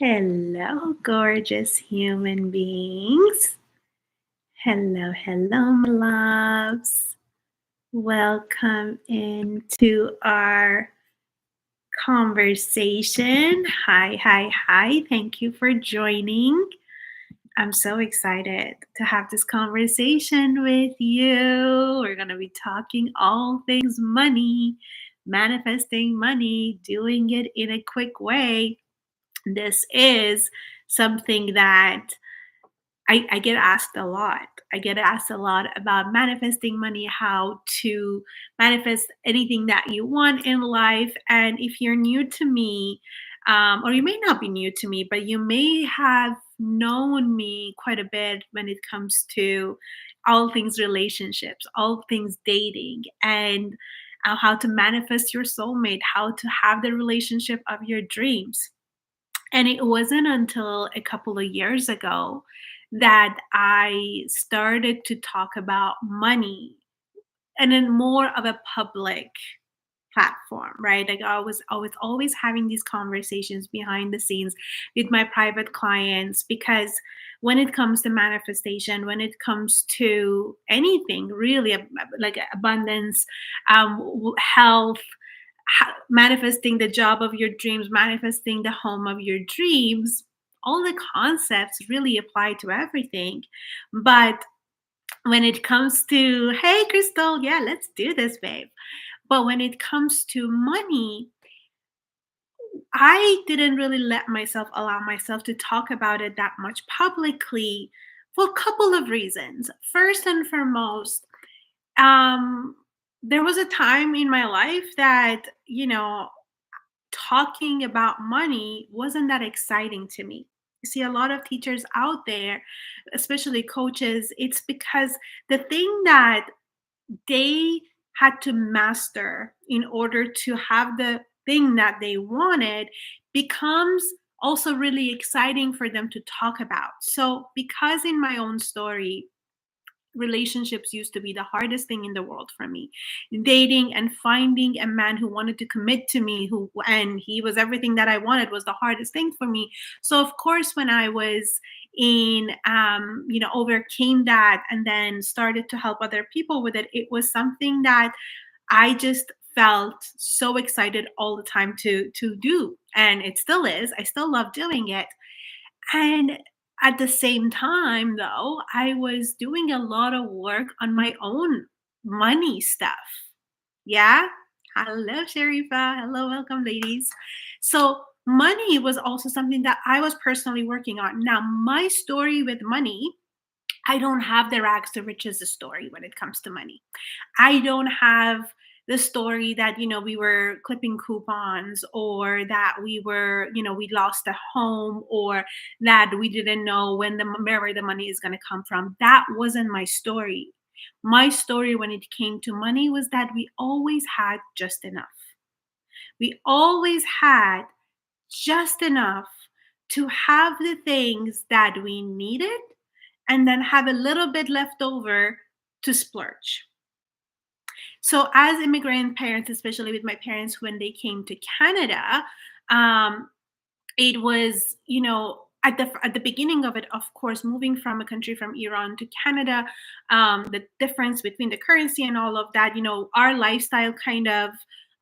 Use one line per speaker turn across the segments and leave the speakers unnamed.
Hello, gorgeous human beings. Hello, hello, my loves. Welcome into our conversation. Hi, hi, hi. Thank you for joining. I'm so excited to have this conversation with you. We're going to be talking all things money, manifesting money, doing it in a quick way. This is something that I get asked a lot. I get asked a lot about manifesting money, how to manifest anything that you want in life. And if you're new to me, or you may not be new to me, but you may have known me quite a bit when it comes to all things relationships, all things dating, and how to manifest your soulmate, how to have the relationship of your dreams. And it wasn't until a couple of years ago that I started to talk about money and in more of a public platform, right? Like I was always having these conversations behind the scenes with my private clients because when it comes to manifestation, when it comes to anything really like abundance, health, manifesting the job of your dreams, manifesting the home of your dreams, all the concepts really apply to everything. But when it comes to, hey, Crystal, yeah, let's do this, babe. But when it comes to money, I didn't really allow myself to talk about it that much publicly for a couple of reasons. First and foremost, um, there was a time in my life that, talking about money wasn't that exciting to me. You see, a lot of teachers out there, especially coaches, it's because the thing that they had to master in order to have the thing that they wanted becomes also really exciting for them to talk about. So, because in my own story, relationships used to be the hardest thing in the world for me, dating and finding a man who wanted to commit to me, who and he was everything that I wanted, was the hardest thing for me. So of course when I was in overcame that and then started to help other people with it, it was something that I just felt so excited all the time to do, and it still is. I still love doing it. And at the same time, though, I was doing a lot of work on my own money stuff. Yeah. Hello, Sharifa. Hello, welcome, ladies. So, money was also something that I was personally working on. Now, my story with money, I don't have the rags to riches story when it comes to money. I don't have the story that, we were clipping coupons, or that we lost a home, or that we didn't know where the money is going to come from. That wasn't my story. My story when it came to money was that we always had just enough. We always had just enough to have the things that we needed and then have a little bit left over to splurge. So, as immigrant parents, especially with my parents when they came to Canada, um, it was, at the beginning of it, of course, moving from a country from Iran to Canada, the difference between the currency and all of that, our lifestyle kind of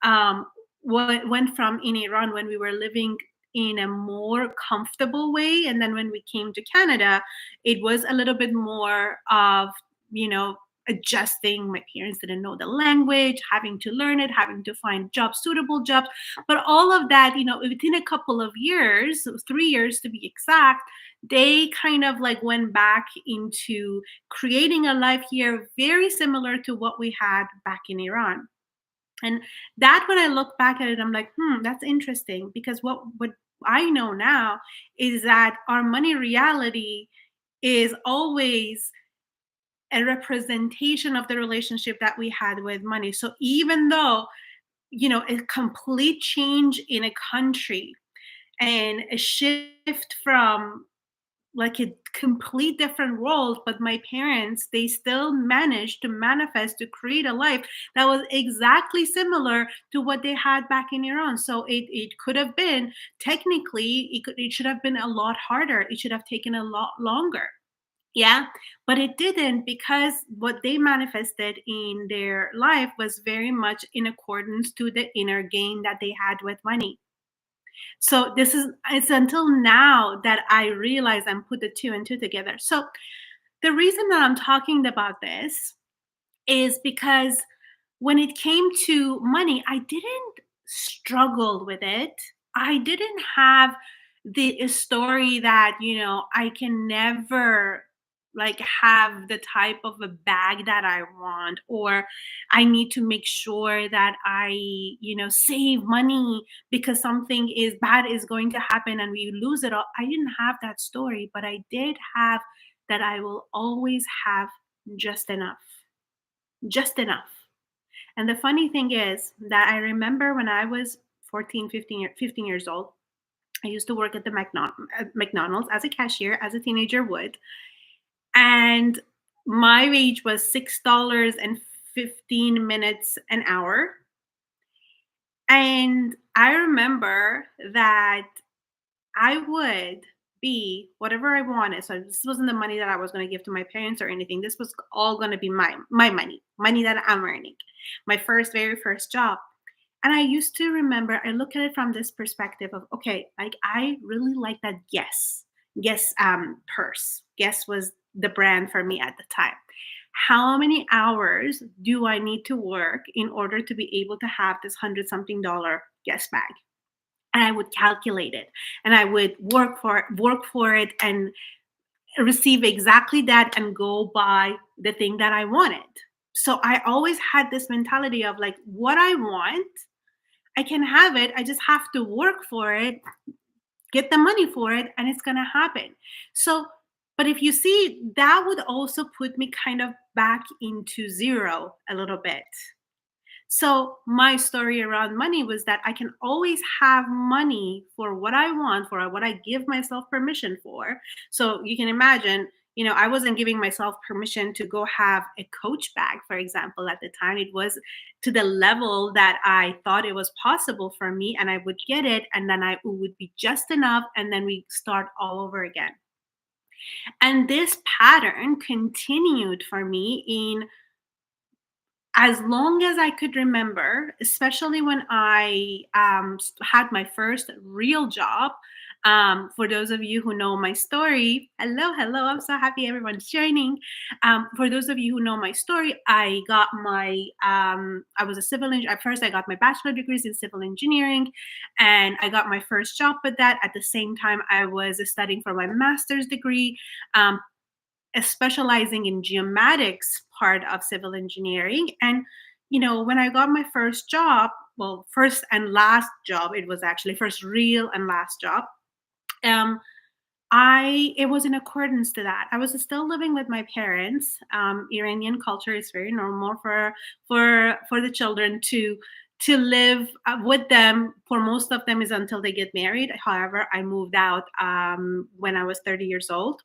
um, went from in Iran when we were living in a more comfortable way, and then when we came to Canada, it was a little bit more of, you know adjusting. My parents didn't know the language, having to learn it, having to find jobs, suitable jobs. But all of that, within a couple of years, 3 years to be exact, they kind of like went back into creating a life here very similar to what we had back in Iran. And that, when I look back at it, I'm like, that's interesting, because what I know now is that our money reality is always a representation of the relationship that we had with money. So even though, a complete change in a country and a shift from like a complete different world, but my parents, they still managed to manifest, to create a life that was exactly similar to what they had back in Iran. So it could have been, technically, it should have been a lot harder, it should have taken a lot longer. Yeah, but it didn't, because what they manifested in their life was very much in accordance to the inner gain that they had with money. So it's until now that I realize and put the two and two together. So the reason that I'm talking about this is because when it came to money, I didn't struggle with it. I didn't have the story that, I can never like have the type of a bag that I want, or I need to make sure that I, save money because something is bad is going to happen and we lose it all. I didn't have that story, but I did have that I will always have just enough. Just enough. And the funny thing is that I remember when I was 14, 15 years old, I used to work at the McDonald's as a cashier, as a teenager would. And my wage was $6.15 an hour. And I remember that I would be whatever I wanted. So this wasn't the money that I was going to give to my parents or anything. This was all going to be my money that I'm earning. My very first job. And I used to remember, I look at it from this perspective of, okay, like I really like that Guess purse. Guess was the brand for me at the time. How many hours do I need to work in order to be able to have this hundred something dollar Guess bag? And I would calculate it, and I would work for it and receive exactly that and go buy the thing that I wanted. So I always had this mentality of like, what I want, I can have it. I just have to work for it, get the money for it, and it's going to happen. So, but if you see, that would also put me kind of back into zero a little bit. So my story around money was that I can always have money for what I want, for what I give myself permission for. So you can imagine, I wasn't giving myself permission to go have a Coach bag, for example, at the time. It was to the level that I thought it was possible for me, and I would get it, and then it would be just enough, and then we start all over again. And this pattern continued for me in as long as I could remember, especially when I had my first real job. For those of you who know my story, hello, hello, I'm so happy everyone's joining. For those of you who know my story, I was a civil engineer. At first, I got my bachelor degrees in civil engineering, and I got my first job with that. At the same time, I was studying for my master's degree. Um, specializing in geomatics part of civil engineering. And, when I got my first job, well, first and last job, it was actually first real and last job. Um, it was in accordance to that. I was still living with my parents. Iranian culture is very normal for the children to live with them. For most of them is until they get married. However, I moved out when I was 30 years old.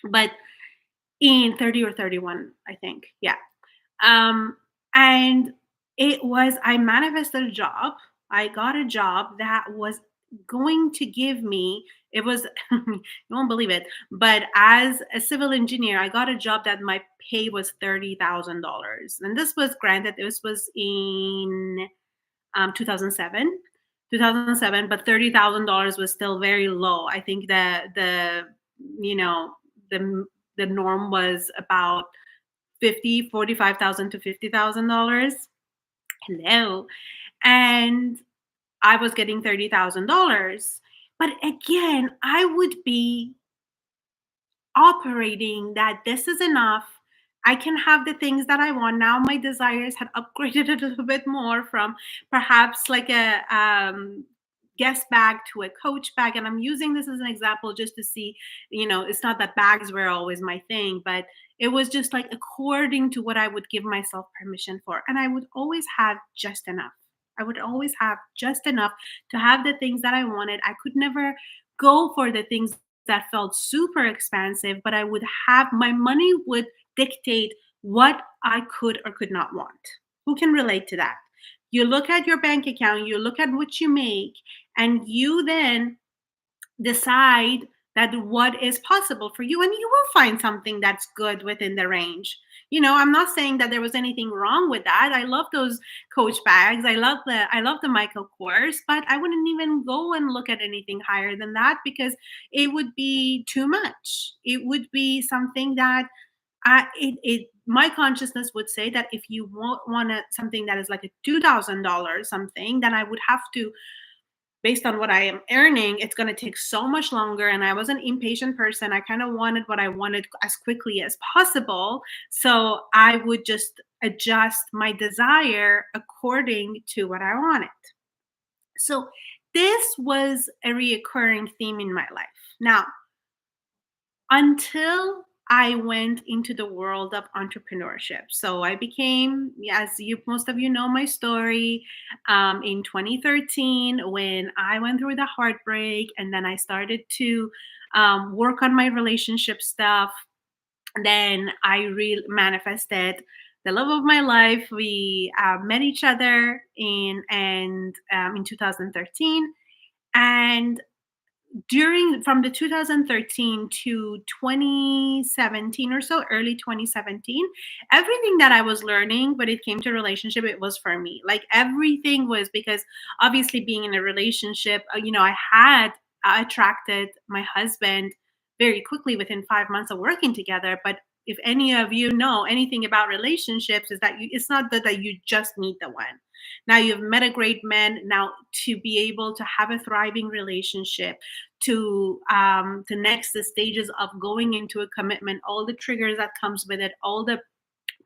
But in 30 or 31, I think. Yeah. Um, and I manifested a job. I got a job that was going to give me, it was, you won't believe it, but as a civil engineer, I got a job that my pay was $30,000. And this was in 2007. 2007, but $30,000 was still very low. I think that you know, the the norm was about 45,000 to $50,000. Hello. And I was getting $30,000. But again, I would be operating that this is enough. I can have the things that I want. Now my desires had upgraded a little bit more from perhaps like a guest bag to a Coach bag. And I'm using this as an example just to see, it's not that bags were always my thing, but it was just like according to what I would give myself permission for. And I would always have just enough. I would always have just enough to have the things that I wanted. I could never go for the things that felt super expensive, but I would have my money would dictate what I could or could not want. Who can relate to that? You look at your bank account, you look at what you make, and you then decide that what is possible for you, and you will find something that's good within the range. I'm not saying that there was anything wrong with that. I love those Coach bags. I love the Michael Kors, but I wouldn't even go and look at anything higher than that because it would be too much. It would be something that my consciousness would say that if you want something that is like a $2,000 something, then I would have to, based on what I am earning, it's going to take so much longer. And I was an impatient person. I kind of wanted what I wanted as quickly as possible. So I would just adjust my desire according to what I wanted. So this was a reoccurring theme in my life. Now, until I went into the world of entrepreneurship. So I became, as you most of you know my story, in 2013 when I went through the heartbreak, and then I started to work on my relationship stuff. Then I manifested the love of my life. We met each other in 2013, and during from the 2013 to 2017 or so, early 2017, everything that I was learning when it came to relationship, it was for me. Like everything was because obviously being in a relationship, I had attracted my husband very quickly within 5 months of working together. But if any of you know anything about relationships, is that it's not that you just meet the one. Now you've met a great man. Now to be able to have a thriving relationship, to the next stages of going into a commitment, all the triggers that comes with it, all the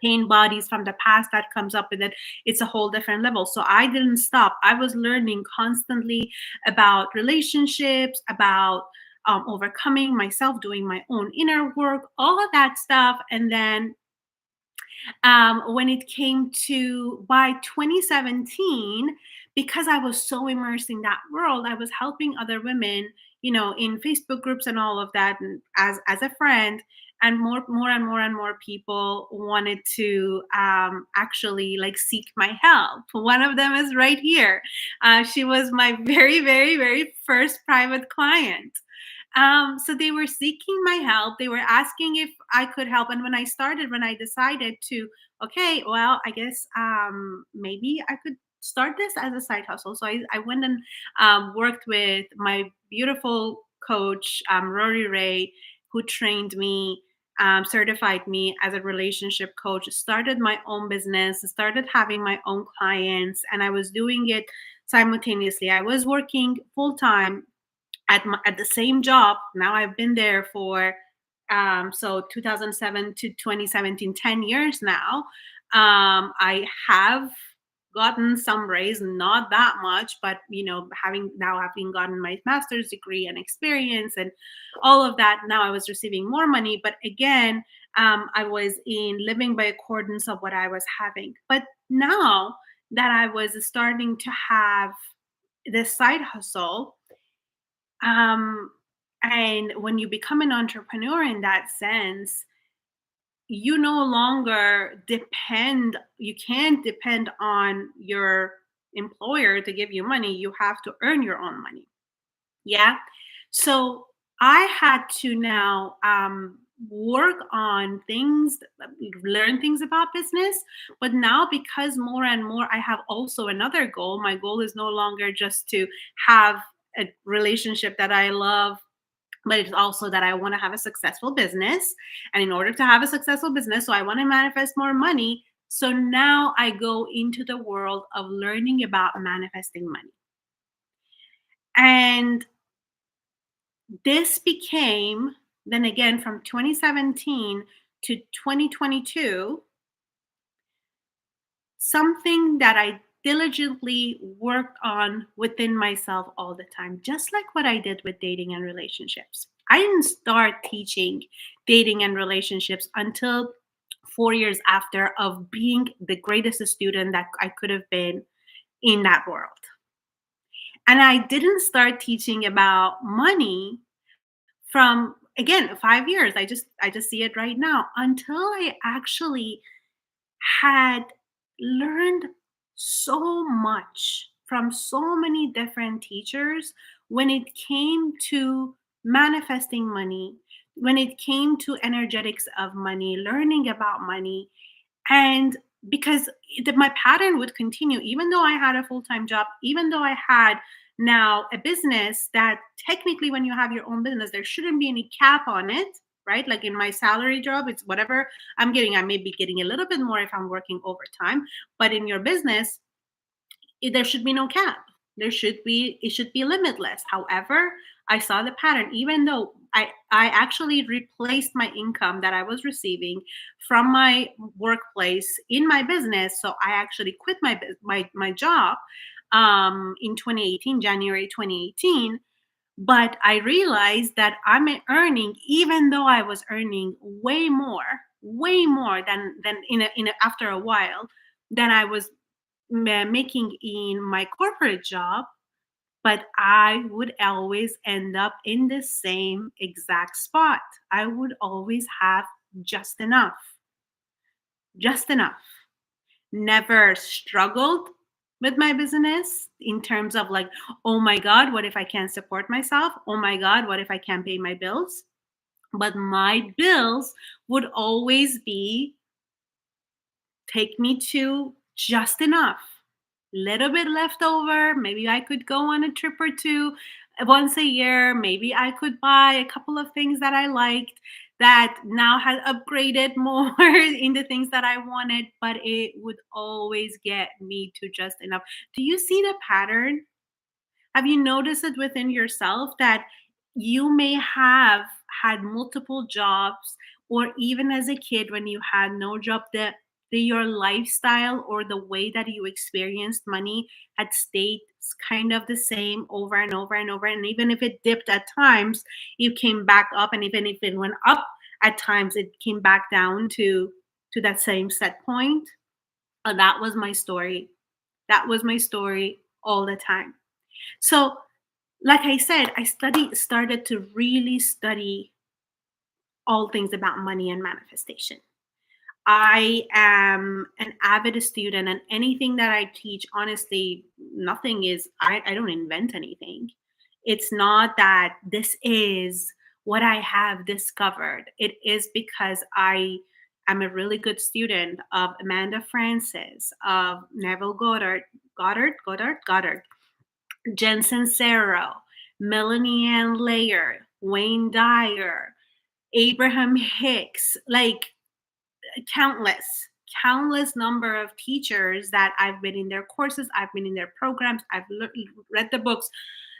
pain bodies from the past that comes up with it, it's a whole different level. So I didn't stop. I was learning constantly about relationships, about overcoming myself, doing my own inner work, all of that stuff. And then when it came to by 2017, because I was so immersed in that world, I was helping other women, in Facebook groups and all of that, and as a friend. And more and more and more people wanted to actually like seek my help. One of them is right here. She was my very, very, very first private client. So they were seeking my help. They were asking if I could help. And when I decided to, okay, well, I guess maybe I could start this as a side hustle. So I went and worked with my beautiful coach, Rory Ray, who trained me, certified me as a relationship coach, started my own business, started having my own clients, and I was doing it simultaneously. I was working full time at the same job. Now I've been there for 2007 to 2017, 10 years now. I have gotten some raise, not that much, but having gotten my master's degree and experience and all of that, now I was receiving more money. But again, I was in living by accordance of what I was having. But now that I was starting to have this side hustle, um, and when you become an entrepreneur in that sense, you no longer you can't depend on your employer to give you money. You have to earn your own money. Yeah. So I had to now work on things, learn things about business. But now, because more and more, I have also another goal. My goal is no longer just to have a relationship that I love, but it's also that I want to have a successful business. And in order to have a successful business, so I want to manifest more money. So now I go into the world of learning about manifesting money. And this became, then again, from 2017 to 2022, something that I diligently worked on within myself all the time, just like what I did with dating and relationships. I didn't start teaching dating and relationships until 4 years after of being the greatest student that I could have been in that world. And I didn't start teaching about money from, again, 5 years. I just see it right now, until I actually had learned so much from so many different teachers when it came to manifesting money, when it came to energetics of money, learning about money. And because my pattern would continue, even though I had a full-time job, even though I had now a business that technically, when you have your own business, there shouldn't be any cap on it, right? Like in my salary job, it's whatever I'm getting. I may be getting a little bit more if I'm working overtime, but in your business, there should be no cap. It should be limitless. However, I saw the pattern. Even though I actually replaced my income that I was receiving from my workplace in my business. So I actually quit my job in 2018, January 2018. But I realized that I'm earning, even though I was earning way more than after a while, than I was making in my corporate job. But I would always end up in the same exact spot. I would always have just enough, just enough. Never struggled with my business in terms of like, oh my God, what if I can't support myself? Oh my God, what if I can't pay my bills? But my bills would always be take me to just enough. Little bit left over. Maybe I could go on a trip or two once a year. Maybe I could buy a couple of things that I liked that now has upgraded more in the things that I wanted, but it would always get me to just enough. Do you see the pattern? Have you noticed it within yourself that you may have had multiple jobs, or even as a kid when you had no job, that your lifestyle or the way that you experienced money had stayed kind of the same over and over and over, and even if it dipped at times, it came back up, and even if it went up at times, it came back down to that same set point? That was my story. That was my story all the time. So, like I said, started to really study all things about money and manifestation. I am an avid student, and anything that I teach, honestly, nothing is, I don't invent anything. It's not that this is what I have discovered. It is because I am a really good student of Amanda Francis, of Neville Goddard, Jen Sincero, Melanie Ann Layer, Wayne Dyer, Abraham Hicks, like countless, countless number of teachers that I've been in their courses, I've been in their programs, read the books.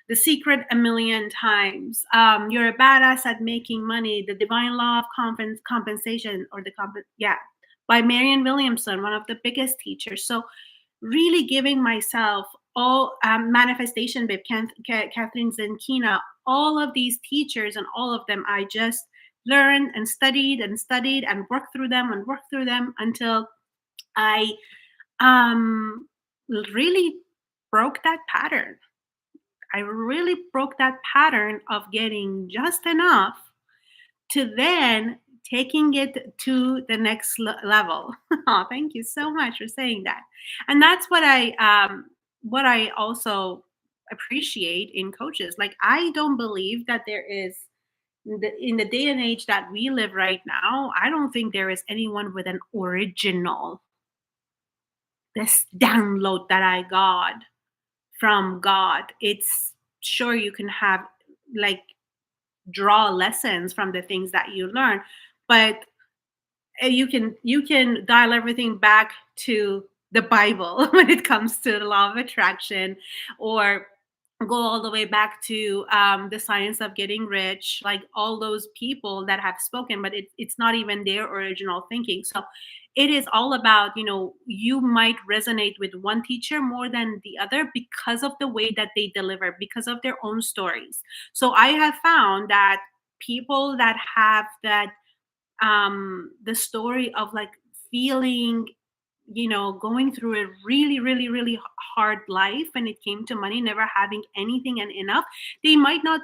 The Secret a million times. You're a badass at making money. The Divine Law of Compensation, or yeah, by Marianne Williamson, one of the biggest teachers. So really giving myself all manifestation babe, Catherine Zenkina, all of these teachers, and all of them I just learned and studied and studied and worked through them and worked through them until I um really broke that pattern. I really broke that pattern of getting just enough to then taking it to the next level. Oh, thank you so much for saying that. And that's what I also appreciate in coaches. Like, I don't believe that there is, in the day and age that we live right now, I don't think there is anyone with an original, this download that I got from God. It's sure you can have, like, draw lessons from the things that you learn, but you can dial everything back to the Bible when it comes to the law of attraction, or go all the way back to the science of getting rich, like all those people that have spoken, but it's not even their original thinking. So it is all about, you might resonate with one teacher more than the other because of the way that they deliver, because of their own stories. So I have found that people that have that the story of, like, feeling, going through a really, really, really hard life when it came to money, never having anything and enough, they might not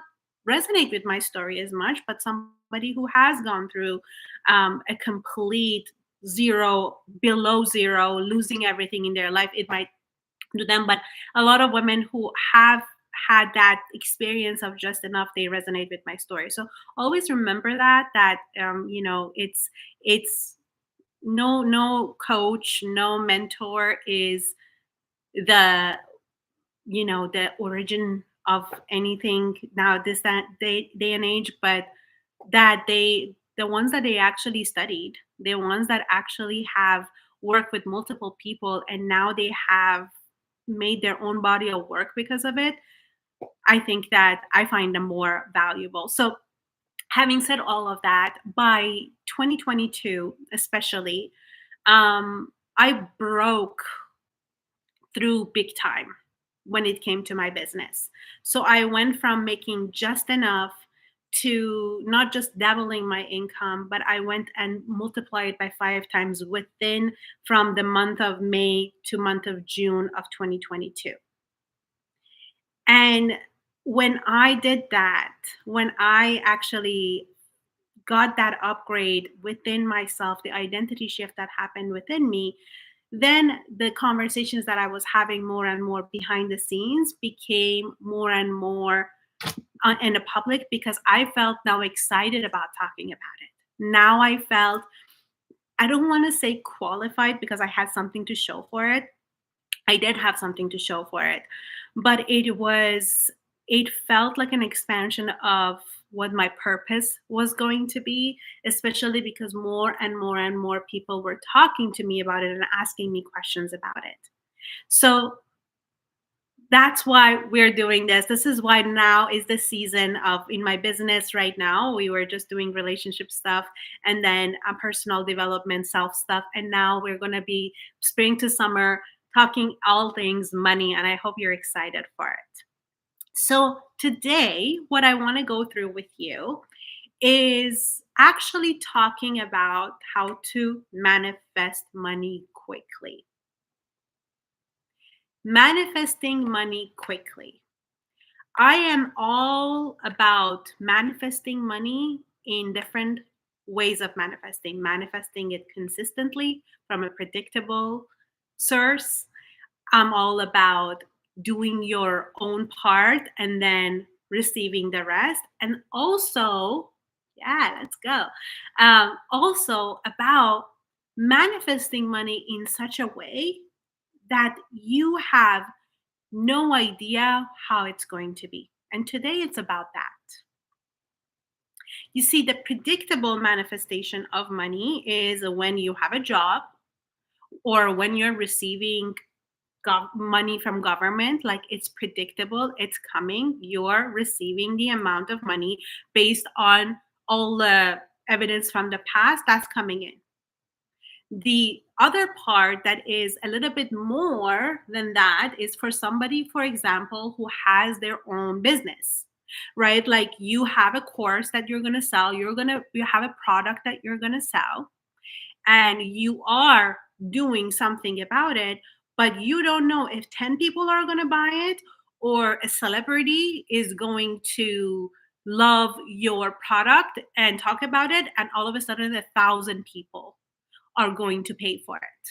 resonate with my story as much, but somebody who has gone through a complete zero, below zero, losing everything in their life, it might do them. But a lot of women who have had that experience of just enough, they resonate with my story. So always remember that it's no coach, no mentor is the the origin of anything now, this that day and age, but that the ones that they actually studied, the ones that actually have worked with multiple people, and now they have made their own body of work because of it. I think that I find them more valuable. So having said all of that, by 2022 especially, I broke through big time when it came to my business. So I went from making just enough to not just doubling my income, but I went and multiplied by 5 times within from the month of May to month of June of 2022. And when I did that, when I actually got that upgrade within myself, the identity shift that happened within me, then the conversations that I was having more and more behind the scenes became more and more in the public, because I felt now excited about talking about it. Now I felt, I don't want to say qualified because I had something to show for it. I did have something to show for it, but it felt like an expansion of what my purpose was going to be, especially because more and more and more people were talking to me about it and asking me questions about it. So that's why we're doing this. This is why now is the season of, in my business right now, we were just doing relationship stuff, and then personal development, self stuff. And now we're going to be spring to summer talking all things money. And I hope you're excited for it. So today, what I want to go through with you is actually talking about how to manifest money quickly. Manifesting money quickly. I am all about manifesting money in different ways of manifesting it consistently from a predictable source. I'm all about doing your own part and then receiving the rest. And also, yeah, let's go. Also about manifesting money in such a way that you have no idea how it's going to be. And today it's about that. You see, the predictable manifestation of money is when you have a job or when you're receiving money from government. Like, it's predictable, it's coming, you're receiving the amount of money based on all the evidence from the past that's coming in. The other part that is a little bit more than that is for somebody, for example, who has their own business, right? Like, you have a course that you're going to sell, you have a product that you're going to sell, and you are doing something about it, but you don't know if 10 people are going to buy it, or a celebrity is going to love your product and talk about it, and all of a sudden 1,000 people are going to pay for it.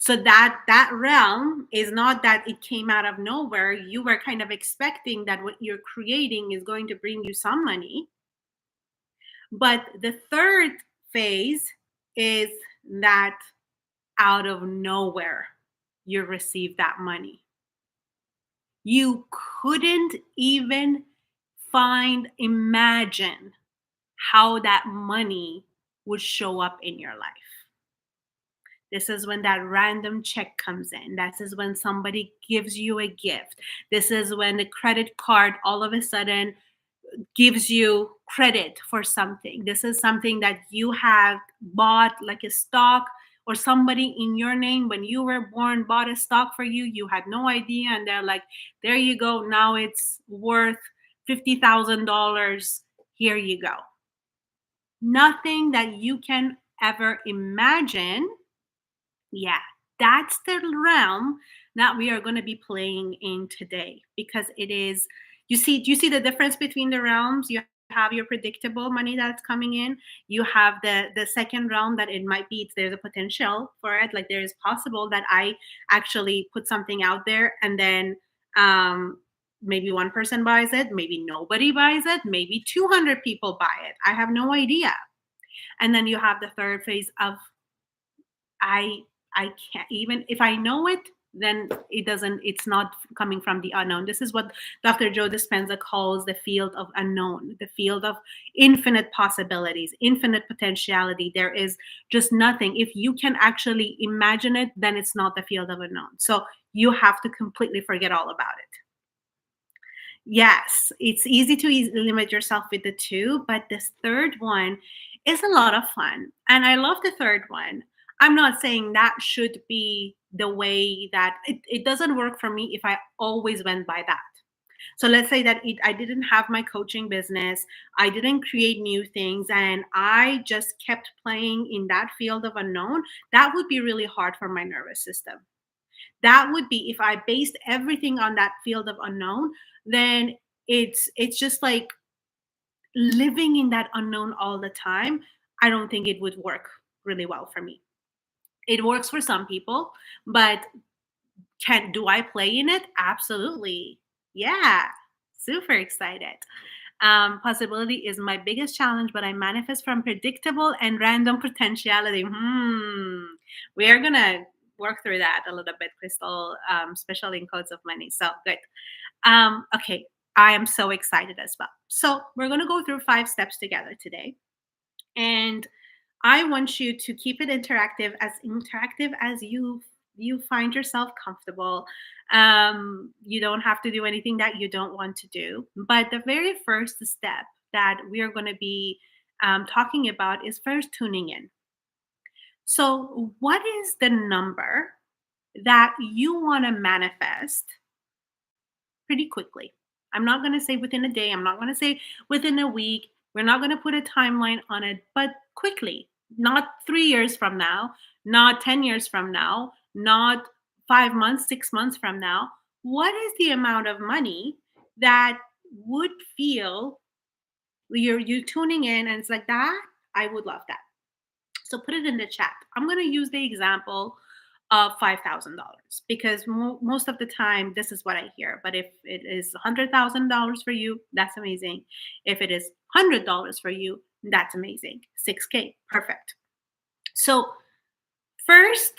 So that realm is not that it came out of nowhere. You were kind of expecting that what you're creating is going to bring you some money. But the third phase is that out of nowhere you receive that money. You couldn't even imagine how that money would show up in your life. This is when that random check comes in. This is when somebody gives you a gift. This is when the credit card all of a sudden gives you credit for something. This is something that you have bought, like a stock, or somebody in your name when you were born bought a stock for you. You had no idea. And they're like, there you go. Now it's worth $50,000. Here you go. Nothing that you can ever imagine. Yeah, that's the realm that we are going to be playing in today, because it is Do you see the difference between the realms? You have your predictable money that's coming in. You have the second realm that it might be, there's a potential for it. Like there is possible that I actually put something out there and then um maybe one person buys it, maybe nobody buys it, maybe 200 people buy it. I have no idea. And then you have the third phase of I I can't, even if I know it, then it's not coming from the unknown. This is what Dr. Joe Dispenza calls the field of unknown, the field of infinite possibilities, infinite potentiality. There is just nothing. If you can actually imagine it, then it's not the field of unknown. So you have to completely forget all about it. Yes, it's easy to limit yourself with the two, but this third one is a lot of fun. And I love the third one. I'm not saying that should be the way that it doesn't work for me if I always went by that. So let's say that I didn't have my coaching business, I didn't create new things, and I just kept playing in that field of unknown. That would be really hard for my nervous system. That would be if I based everything on that field of unknown, then it's just like living in that unknown all the time. I don't think it would work really well for me. It works for some people, but can do I play in it? Absolutely. Yeah. Super excited. Possibility is my biggest challenge, but I manifest from predictable and random potentiality. We are gonna work through that a little bit, Crystal, especially in codes of money. So good. Okay, I am so excited as well. So we're gonna go through 5 steps together today, and I want you to keep it interactive as you find yourself comfortable. You don't have to do anything that you don't want to do. But the very first step that we are going to be talking about is first tuning in. So, what is the number that you want to manifest pretty quickly? I'm not going to say within a day. I'm not going to say within a week. We're not going to put a timeline on it, but quickly, not 3 years from now, not 10 years from now, not 5 months, 6 months from now. What is the amount of money that would feel you tuning in and it's like that? I would love that. So put it in the chat. I'm going to use the example of $5,000 because most of the time this is what I hear. But if it is $100,000 for you, that's amazing. If it is $100 for you, that's amazing. 6K, perfect. So first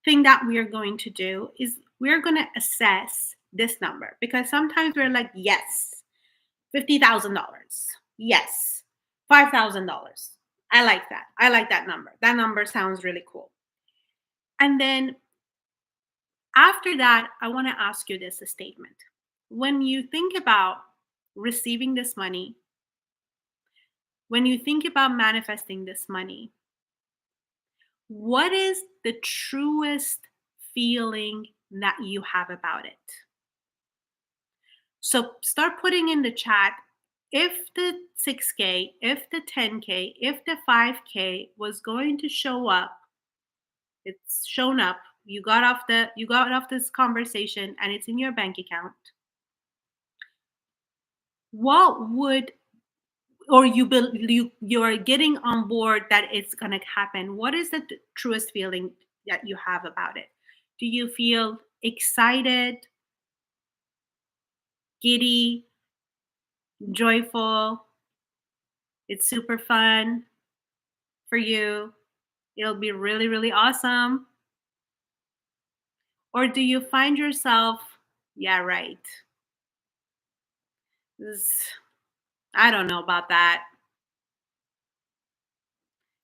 thing that we are going to do is we're going to assess this number because sometimes we're like, yes, $50,000. Yes, $5,000. I like that. I like that number. That number sounds really cool. And then after that, I want to ask you this statement. When you think about receiving this money, when you think about manifesting this money, what is the truest feeling that you have about it? So start putting in the chat if the 6K, if the 10K, if the 5K was going to show up, it's shown up. You got off this conversation and it's in your bank account. What would or you're getting on board that it's going to happen. What is the truest feeling that you have about it? Do you feel excited, giddy, joyful? It's super fun for you. It'll be really, really awesome. Or do you find yourself, yeah, right. This- I don't know about that.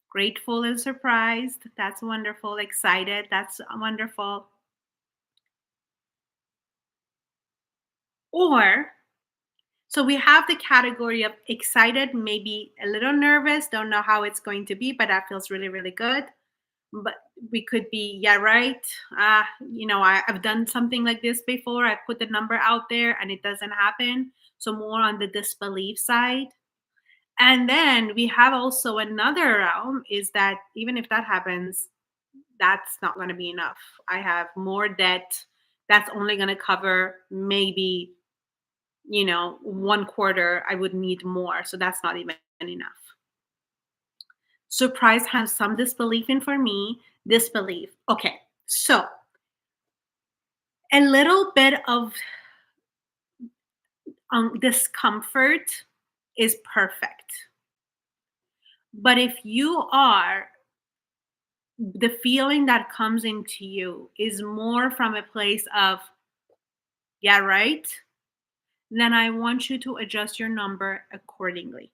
Grateful and surprised. That's wonderful. Excited. That's wonderful. Or, so we have the category of excited, maybe a little nervous, don't know how it's going to be, but that feels really, really good. But we could be, yeah, right. I've done something like this before. I put the number out there and it doesn't happen. So more on the disbelief side. And then we have also another realm is that even if that happens, that's not going to be enough. I have more debt. That's only going to cover maybe one quarter, I would need more. So that's not even enough. Surprise has some disbelief in for me, disbelief. Okay. So a little bit of discomfort is perfect. But if you are the feeling that comes into you is more from a place of, yeah, right, then I want you to adjust your number accordingly.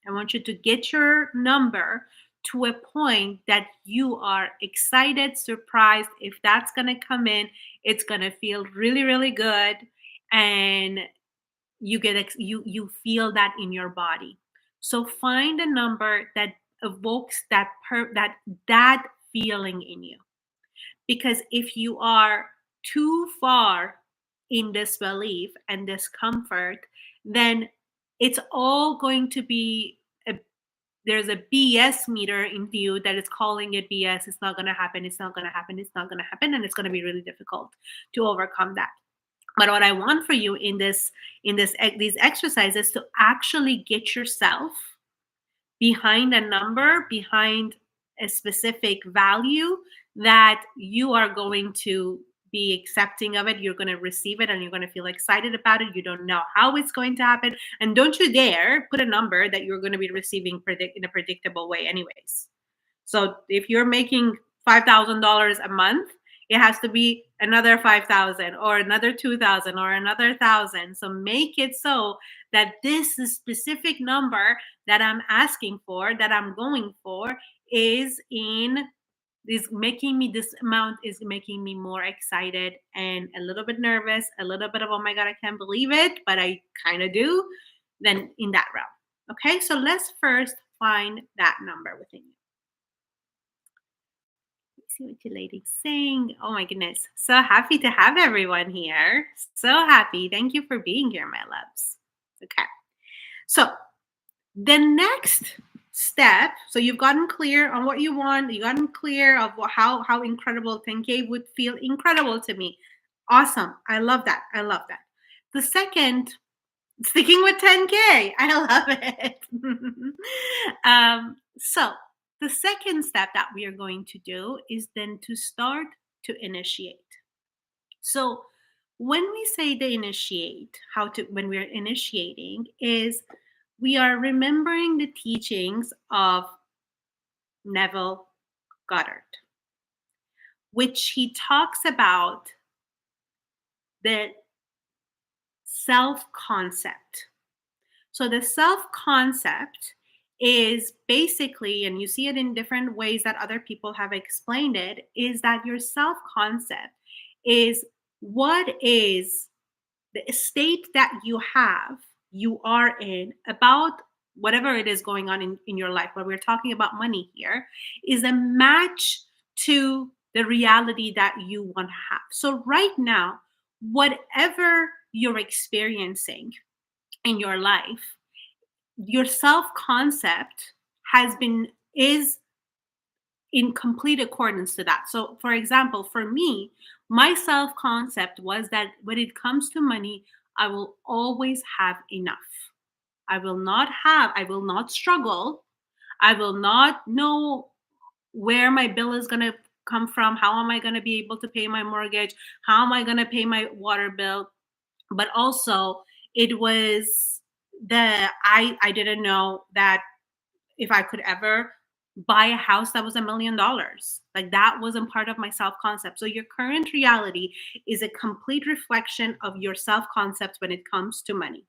I want you to get your number to a point that you are excited, surprised. If that's going to come in, it's going to feel really, really good. And you feel that in your body. So find a number that evokes that feeling in you. Because if you are too far in disbelief and discomfort, then it's all going to be there's a BS meter in you that is calling it BS. It's not going to happen. It's not going to happen. It's not going to happen. And it's going to be really difficult to overcome that. But what I want for you these exercises to actually get yourself behind a number, behind a specific value that you are going to be accepting of it. You're going to receive it and you're going to feel excited about it. You don't know how it's going to happen. And don't you dare put a number that you're going to be receiving in a predictable way, anyways. So if you're making $5,000 a month, it has to be another 5,000 or another 2,000 or another 1,000. So make it so that this specific number that I'm asking for, that I'm going for, is in is making me this amount is making me more excited and a little bit nervous, a little bit of oh my god, I can't believe it, but I kind of do. Then in that realm. Okay, so let's first find that number within you. See what you ladies saying. Oh my goodness. So happy to have everyone here. So happy. Thank you for being here, my loves. Okay. So the next step, so you've gotten clear on what you want, you've gotten clear of how incredible 10K would feel incredible to me. Awesome. I love that. I love that. The second, sticking with 10K. I love it. So the second step that we are going to do is then to start to initiate. So when we say the initiate, when we're initiating is we are remembering the teachings of Neville Goddard, which he talks about the self concept. So the self concept is basically, and you see it in different ways that other people have explained it, is that your self concept is what is the state that you are in about whatever it is going on in your life. When we're talking about money here, is a match to the reality that you want to have. So right now, whatever you're experiencing in your life, your self concept is in complete accordance to that. So for example, for me, my self concept was that when it comes to money, I will always have enough. I will not struggle. I will not know where my bill is going to come from. How am I going to be able to pay my mortgage? How am I going to pay my water bill? But also, it was I didn't know that if I could ever buy a house that was $1 million. Like that wasn't part of my self concept. So your current reality is a complete reflection of your self concept when it comes to money.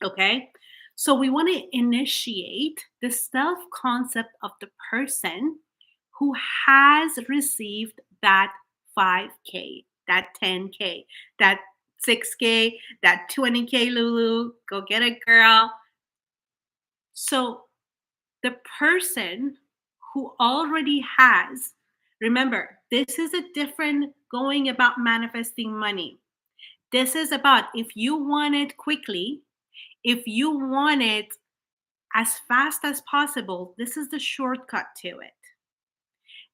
Okay. So we want to initiate the self concept of the person who has received that 5K, that 10K, that 6K, that 20K, Lulu. Go get it, girl. So the person who already has, remember, this is a different going about manifesting money. This is about if you want it quickly, if you want it as fast as possible, this is the shortcut to it.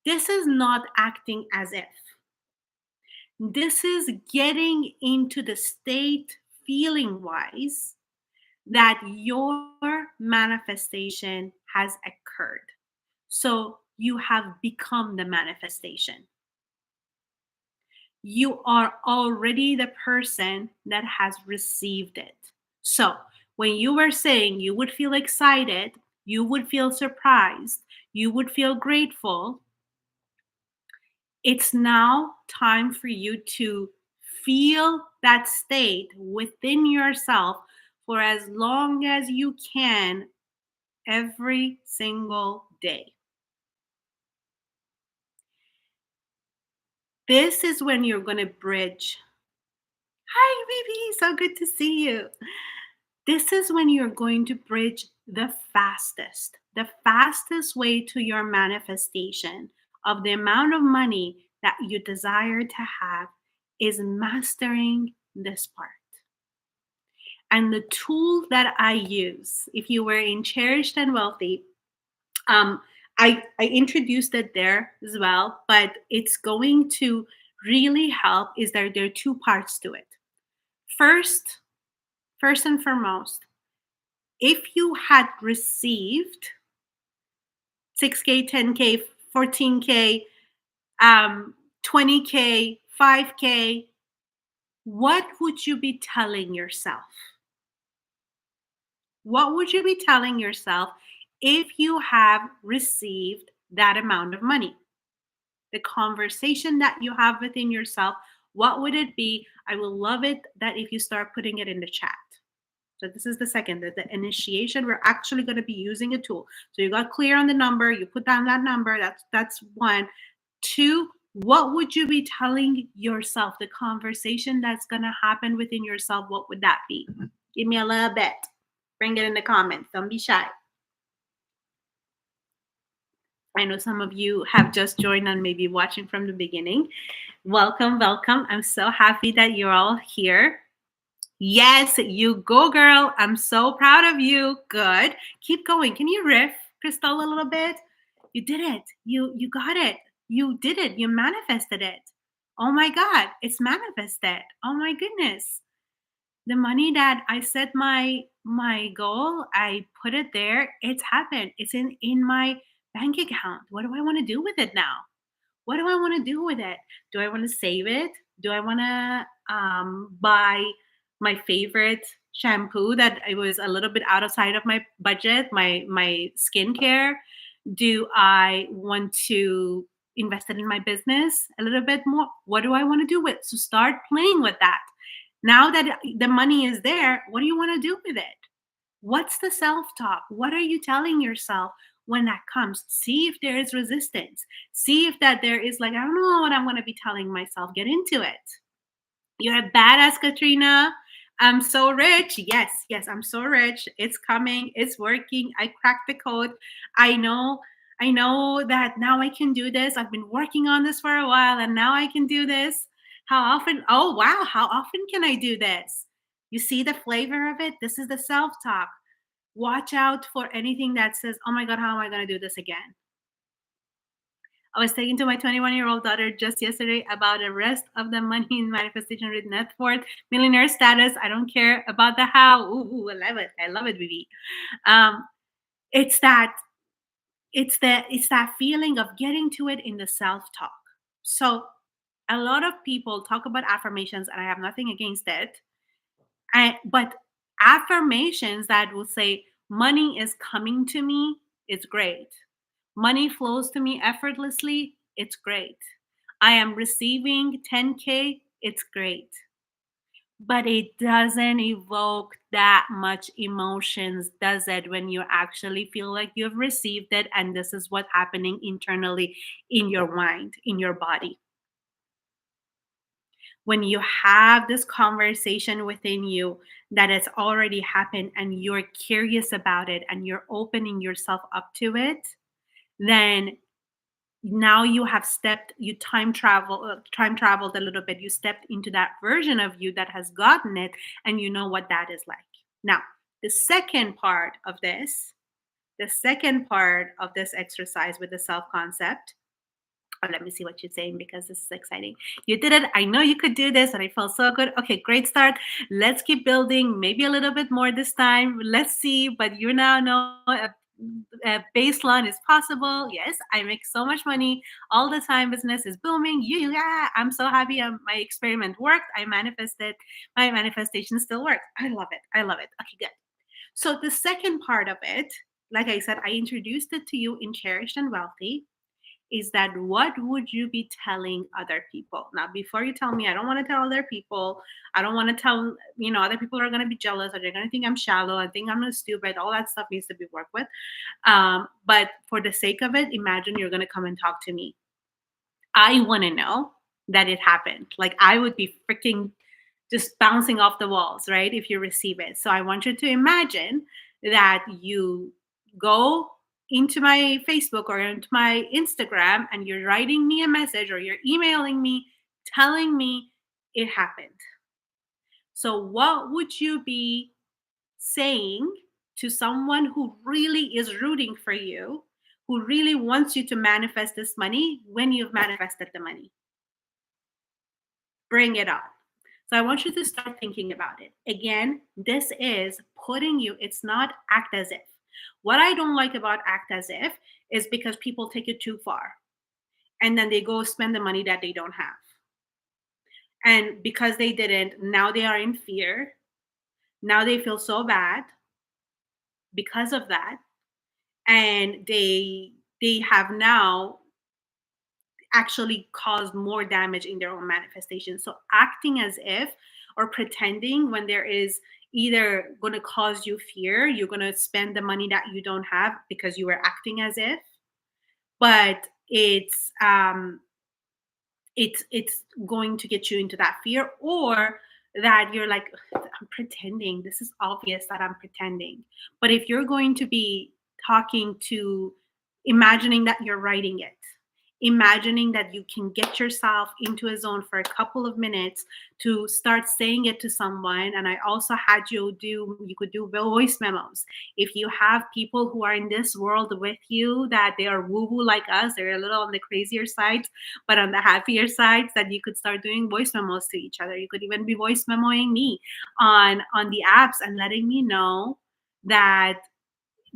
This is not acting as if. This is getting into the state feeling wise, that your manifestation has occurred. So you have become the manifestation. You are already the person that has received it. So when you were saying you would feel excited, you would feel surprised, you would feel grateful, it's now time for you to feel that state within yourself for as long as you can every single day. This is when you're going to bridge. Hi, baby. So good to see you. This is when you're going to bridge the fastest. The fastest way to your manifestation of the amount of money that you desire to have is mastering this part. And the tool that I use, if you were in Cherished and Wealthy, um, I introduced it there as well, but it's going to really help. Is there are two parts to it. First, first and foremost, if you had received 6K, 10K, 14K, 20K, 5K, what would you be telling yourself? What would you be telling yourself if you have received that amount of money? The conversation that you have within yourself, what would it be? I will love it that if you start putting it in the chat. So this is the second, the initiation. We're actually going to be using a tool. So you got clear on the number, you put down that number. That's one. Two, what would you be telling yourself? The conversation that's going to happen within yourself, what would that be? Give me a little bit. Bring it in the comments. Don't be shy. I know some of you have just joined and maybe watching from the beginning. Welcome, welcome. I'm so happy that you're all here. Yes, you go, girl. I'm so proud of you. Good. Keep going. Can you riff, Crystal, a little bit? You did it. You got it. You did it. You manifested it. Oh my God, it's manifested. Oh my goodness. The money that I set my goal, I put it there. It's happened. It's in my bank account. What do I want to do with it now? What do I want to do with it? Do I want to save it? Do I want to buy my favorite shampoo that it was a little bit outside of my budget, my skincare? Do I want to invest it in my business a little bit more? What do I want to do with? So start playing with that. Now that the money is there, what do you want to do with it? What's the self talk? What are you telling yourself when that comes? See if there is resistance. See if that there is like, I don't know what I'm going to be telling myself. Get into it. You're a badass, Katrina. I'm so rich. Yes, yes, I'm so rich. It's coming. It's working. I cracked the code. I know that now I can do this. I've been working on this for a while and now I can do this. How often? Oh, wow. How often can I do this? You see the flavor of it? This is the self talk. Watch out for anything that says, oh my God, how am I going to do this again? I was talking to my 21-year-old daughter just yesterday about the rest of the money in manifestation with net worth, millionaire status. I don't care about the how. Ooh, I love it. I love it, baby. Um, it's that it's that feeling of getting to it in the self-talk. So a lot of people talk about affirmations, and I have nothing against it. But affirmations that will say money is coming to me, it's great. Money flows to me effortlessly, it's great. I am receiving 10K, it's great. But it doesn't evoke that much emotions, does it, when you actually feel like you've received it and this is what's happening internally in your mind, in your body? When you have this conversation within you that has already happened and you're curious about it and you're opening yourself up to it, then now you have time traveled a little bit. You stepped into that version of you that has gotten it and you know what that is like. Now, the second part of this, the second part of this exercise with the self concept Oh, let me see what you're saying because this is exciting. You did it. I know you could do this, and I felt so good. Okay, great start. Let's keep building. Maybe a little bit more this time. Let's see. But you now know a baseline is possible. Yes, I make so much money all the time. Business is booming. Yeah, I'm so happy. My experiment worked. I manifested. My manifestation still works. I love it. I love it. Okay, good. So the second part of it, like I said, I introduced it to you in Cherished and Wealthy, is that what would you be telling other people? Now, before you tell me, I don't want to tell other people. I don't want to tell, other people are going to be jealous or they're going to think I'm shallow. I think I'm stupid. All that stuff needs to be worked with. But for the sake of it, imagine you're going to come and talk to me. I want to know that it happened. Like I would be freaking just bouncing off the walls, right? If you receive it. So I want you to imagine that you go into my Facebook or into my Instagram and you're writing me a message or you're emailing me telling me it happened. So what would you be saying to someone who really is rooting for you, who really wants you to manifest this money when you've manifested the money? Bring it on. So I want you to start thinking about it. Again, this is putting you, it's not act as if. What I don't like about act as if is because people take it too far and then they go spend the money that they don't have. And because they didn't, now they are in fear. Now they feel so bad because of that. And they have now actually caused more damage in their own manifestation. So acting as if or pretending when there is either going to cause you fear, you're going to spend the money that you don't have because you were acting as if, but it's going to get you into that fear, or that you're like, I'm pretending. This is obvious that I'm pretending. But if you're going to be talking to, imagining that you're writing it, imagining that you can get yourself into a zone for a couple of minutes to start saying it to someone. And I also had you could do voice memos. If you have people who are in this world with you, that they are woo woo like us, they're a little on the crazier side, but on the happier sides, that you could start doing voice memos to each other. You could even be voice memoing me on the apps and letting me know that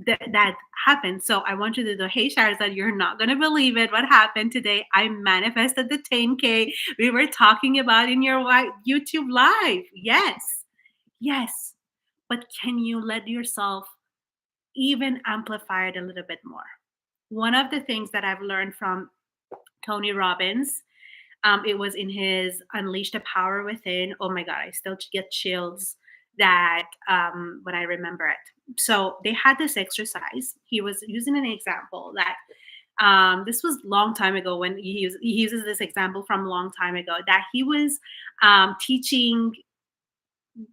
that happened. So I want you to know, hey Shahrzad, you're not gonna believe it. What happened today? I manifested the 10K we were talking about in your YouTube live. Yes, yes. But can you let yourself even amplify it a little bit more? One of the things that I've learned from Tony Robbins, it was in his Unleash the Power Within. Oh my God, I still get chills that when I remember it. So they had this exercise. He was using an example that this was long time ago when he uses this example from a long time ago, that he was teaching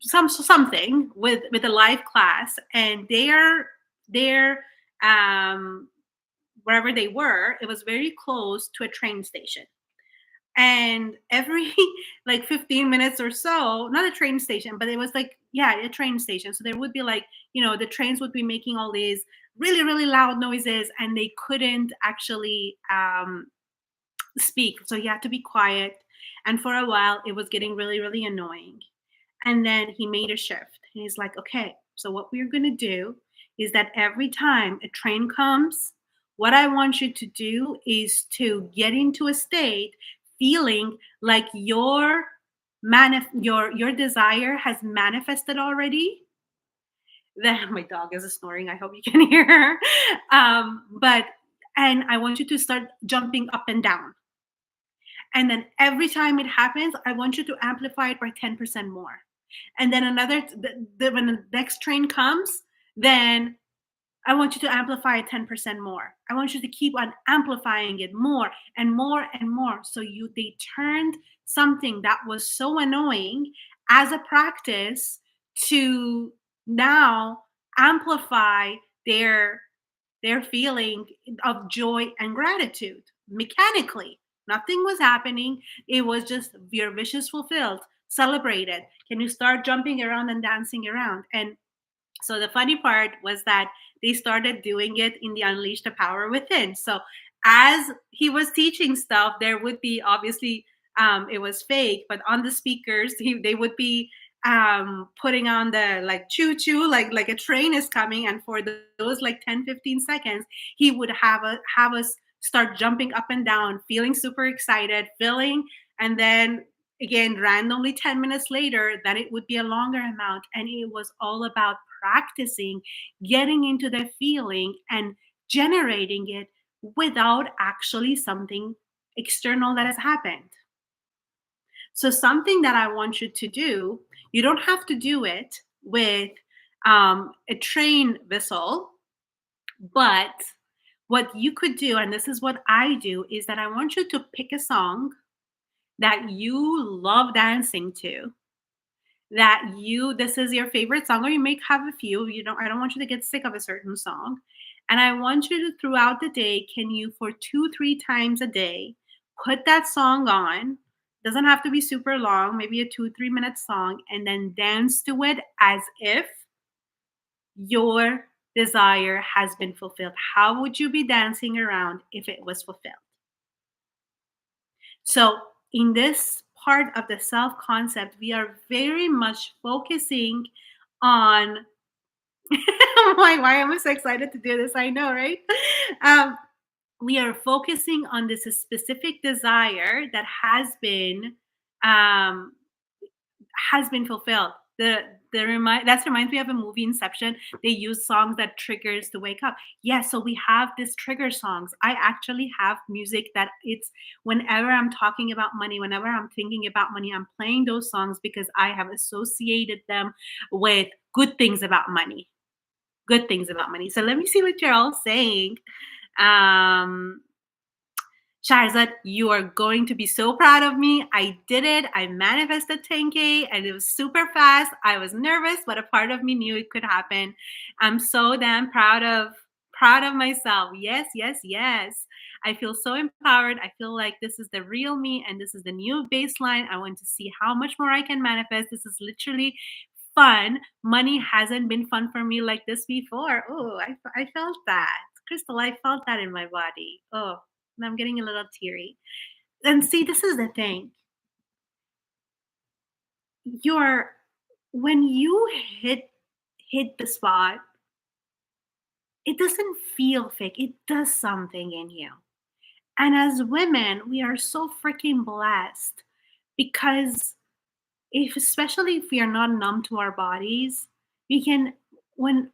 something with a live class, and they're wherever they were, it was very close to a train station. And every like 15 minutes or so, not a train station, but it was like, yeah, a train station. So there would be like, the trains would be making all these really really loud noises, and they couldn't actually speak, so you had to be quiet. And for a while it was getting really really annoying. And then he made a shift. He's like, okay, so what we're going to do is that every time a train comes, what I want you to do is to get into a state feeling like your desire has manifested already. Then my dog is snoring. I hope you can hear her. But and I want you to start jumping up and down. And then every time it happens, I want you to amplify it by 10% more. And then when the next train comes, then I want you to amplify it 10% more. I want you to keep on amplifying it more and more and more. So they turned something that was so annoying as a practice to now amplify their feeling of joy and gratitude mechanically. Nothing was happening. It was just your wish is fulfilled. Celebrate it. Can you start jumping around and dancing around? And so the funny part was that they started doing it in the Unleash the Power Within. So as he was teaching stuff, there would be obviously it was fake, but on the speakers, they would be putting on the like choo choo, like a train is coming, and for those like 10-15 seconds, he would have us start jumping up and down, feeling super excited, feeling, and then again randomly 10 minutes later that it would be a longer amount, and it was all about practicing getting into the feeling and generating it without actually something external that has happened. So, something that I want you to do, you don't have to do it with a train whistle, but what you could do, and this is what I do, is that I want you to pick a song that you love dancing to, that this is your favorite song, or you may have a few. I don't want you to get sick of a certain song. And I want you to, throughout the day, can you, for 2-3 times a day, put that song on? Doesn't have to be super long, maybe a 2-3 minute song, and then dance to it as if your desire has been fulfilled. How would you be dancing around if it was fulfilled? So, in this part of the self concept, we are very much focusing on why am I so excited to do this? I know, right? Um, we are focusing on this specific desire that um, has been fulfilled. That reminds me of a movie Inception. They use songs that triggers to wake up. Yeah, so we have this trigger songs. I actually have music that it's whenever I'm talking about money, whenever I'm thinking about money, I'm playing those songs because I have associated them with good things about money. Good things about money. So let me see what you're all saying. Um, Sharzad, you are going to be so proud of me. I did it. I manifested 10K and it was super fast. I was nervous, but a part of me knew it could happen. I'm so damn proud of myself. Yes, yes, yes. I feel so empowered. I feel like this is the real me and this is the new baseline. I want to see how much more I can manifest. This is literally fun. Money hasn't been fun for me like this before. Oh, I felt that. Crystal, I felt that in my body. Oh, and I'm getting a little teary. And see, this is the thing. You're when you hit the spot, it doesn't feel fake. It does something in you. And as women, we are so freaking blessed because if especially if we are not numb to our bodies, we can when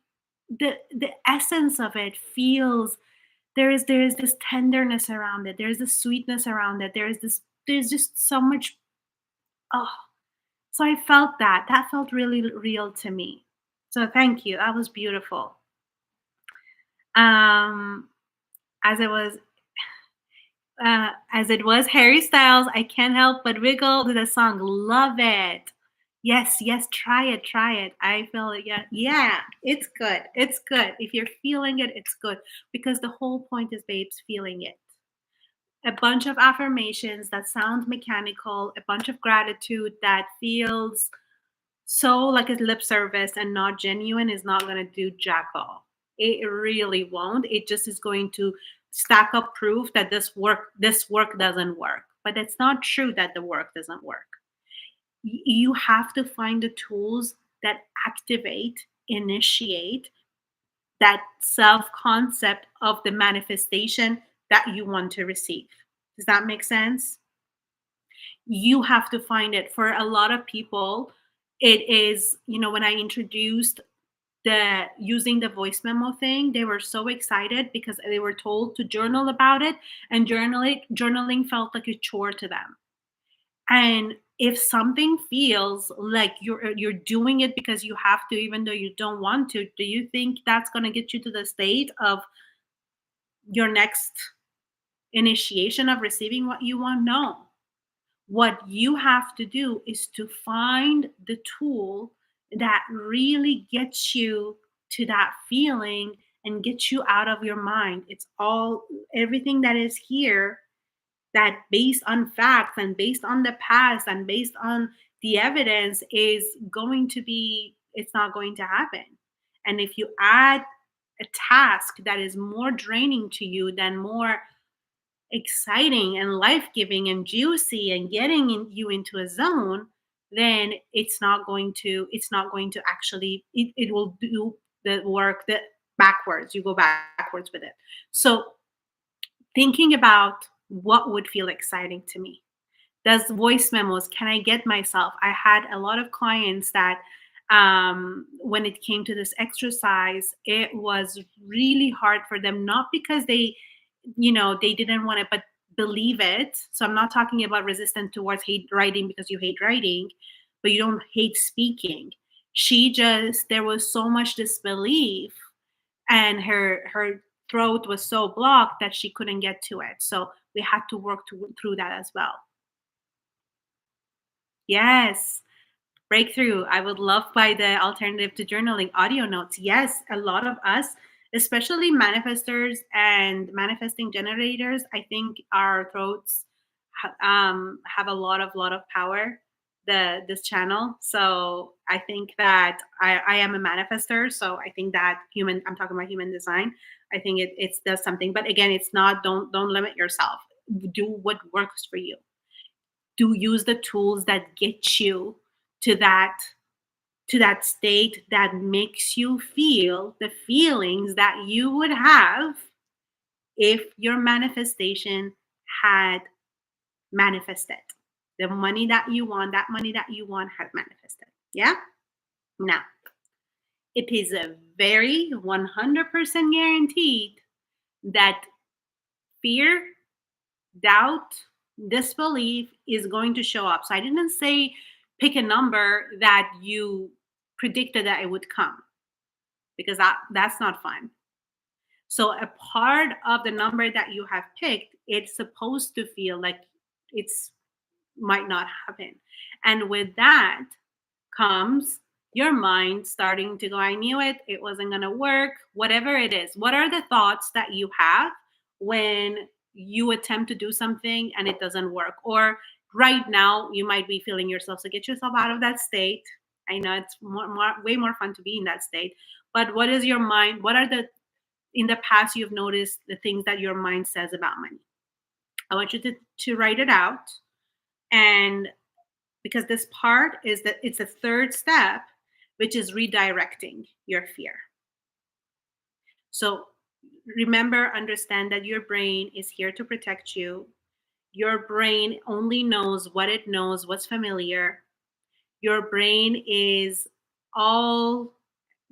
the essence of it feels there is this tenderness around it. There's this sweetness around it. There's just so much. Oh, so I felt that. That felt really real to me. So thank you. That was beautiful. Um, as it was, as it was Harry Styles. I can't help but wiggle to the song. Love it. Yes, yes. Try it. Try it. I feel it. Yeah, yeah. It's good. It's good. If you're feeling it, it's good because the whole point is, babes, feeling it. A bunch of affirmations that sound mechanical, a bunch of gratitude that feels so like a lip service and not genuine is not going to do jack all. It really won't. It just is going to stack up proof that this work doesn't work. But it's not true that the work doesn't work. You have to find the tools that activate, initiate that self concept of the manifestation that you want to receive. Does that make sense? You have to find it. For a lot of people, it is, when I introduced the using the voice memo thing, they were so excited because they were told to journal about it, and journaling felt like a chore to them. And if something feels like you're doing it because you have to, even though you don't want to, do you think that's going to get you to the state of your next initiation of receiving what you want? No. What you have to do is to find the tool that really gets you to that feeling and gets you out of your mind. It's all everything that is here that based on facts and based on the past and based on the evidence is going to be, it's not going to happen. And if you add a task that is more draining to you than more exciting and life-giving and juicy and getting you into a zone, then it's not going to actually, it will do the work that backwards. You go backwards with it. So thinking about what would feel exciting to me. Does voice memos, can I get myself? I had a lot of clients that when it came to this exercise, it was really hard for them, not because they didn't want it, but believe it. So I'm not talking about resistance towards hate writing because you hate writing, but you don't hate speaking. There was so much disbelief, and her throat was so blocked that she couldn't get to it. So we had to work through that as well. Yes. Breakthrough. I would love by the alternative to journaling audio notes. Yes, a lot of us, especially manifestors and manifesting generators, I think our throats have a lot of power. This channel. So I think that I am a manifester. So I think that human. I'm talking about human design. I think it does something. But again, it's not. Don't limit yourself. Do what works for you. Do use the tools that get you to that state that makes you feel the feelings that you would have if your manifestation had manifested. The money that you want, that money that you want had manifested. Yeah? Now, it is a very 100% guaranteed that fear, doubt, disbelief is going to show up. So I didn't say pick a number that you predicted that it would come, because that's not fun. So a part of the number that you have picked, it's supposed to feel like it's might not happen. And with that comes your mind starting to go, I knew it, it wasn't going to work, whatever it is. What are the thoughts that you have when you attempt to do something and it doesn't work? Or right now, you might be feeling yourself. So get yourself out of that state. I know it's way more fun to be in that state. But what is your mind? What are in the past you've noticed the things that your mind says about money? I want you to write it out. And because this part is that it's a third step, which is redirecting your fear. So remember, understand that your brain is here to protect you. Your brain only knows what it knows, what's familiar. Your brain is all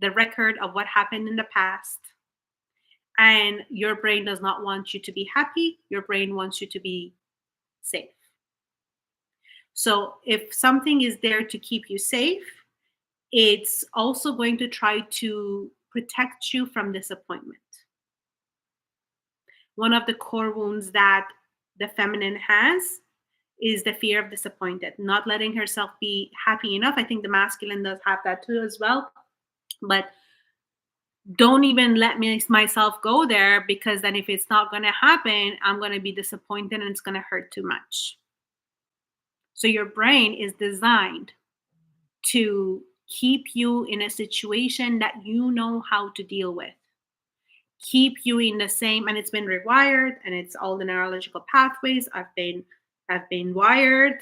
the record of what happened in the past. And your brain does not want you to be happy. Your brain wants you to be safe. So if something is there to keep you safe, it's also going to try to protect you from disappointment. One of the core wounds that the feminine has is the fear of disappointed, not letting herself be happy enough. I think the masculine does have that too as well. But don't even let myself go there, because then if it's not going to happen, I'm going to be disappointed and it's going to hurt too much. So your brain is designed to keep you in a situation that you know how to deal with, keep you in the same, and it's been rewired, and it's all the neurological pathways have been wired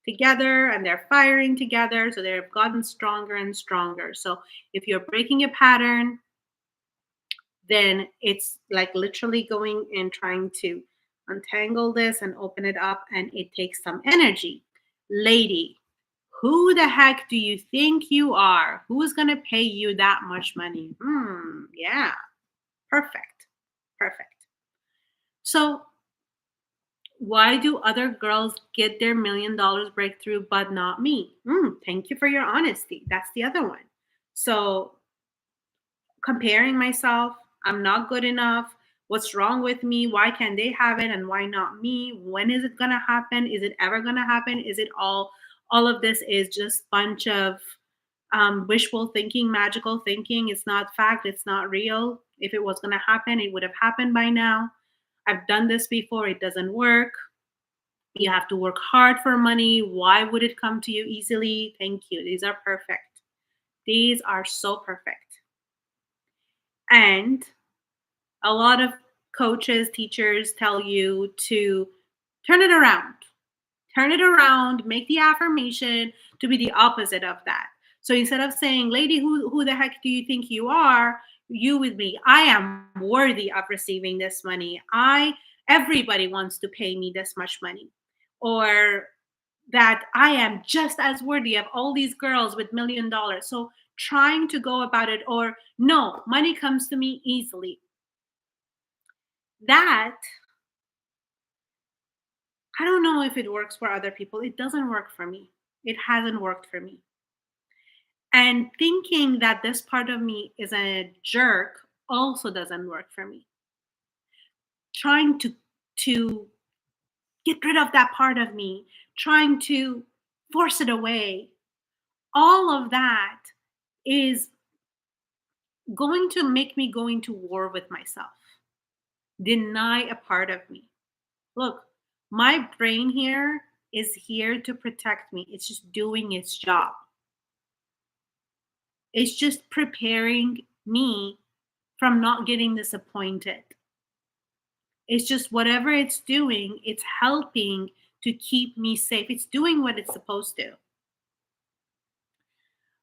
together, and they're firing together, so they've gotten stronger and stronger. So if you're breaking a pattern, then it's like literally going and trying to untangle this and open it up, and it takes some energy. Lady, who the heck do you think you are? Who's going to pay you that much money? Yeah, perfect. Perfect. So, why do other girls get their $1 million breakthrough but not me? Thank you for your honesty. That's the other one. So, comparing myself, I'm not good enough. What's wrong with me? Why can't they have it and why not me? When is it going to happen? Is it ever going to happen? Is it all of this is just bunch of wishful thinking, magical thinking. It's not fact. It's not real. If it was going to happen, it would have happened by now. I've done this before. It doesn't work. You have to work hard for money. Why would it come to you easily? Thank you. These are perfect. These are so perfect. And a lot of coaches, teachers tell you to turn it around. Turn it around, make the affirmation to be the opposite of that. So instead of saying, lady, who the heck do you think you are? You with me. I am worthy of receiving this money. Everybody wants to pay me this much money. Or that I am just as worthy of all these girls with $1 million. So trying to go about it, or no, money comes to me easily. That, I don't know if it works for other people. It doesn't work for me. It hasn't worked for me. And thinking that this part of me is a jerk also doesn't work for me. Trying to get rid of that part of me, trying to force it away, all of that is going to make me go into war with myself. Deny a part of me. Look, my brain here is here to protect me. It's just doing its job. It's just preparing me from not getting disappointed. It's just whatever it's doing, it's helping to keep me safe. It's doing what it's supposed to.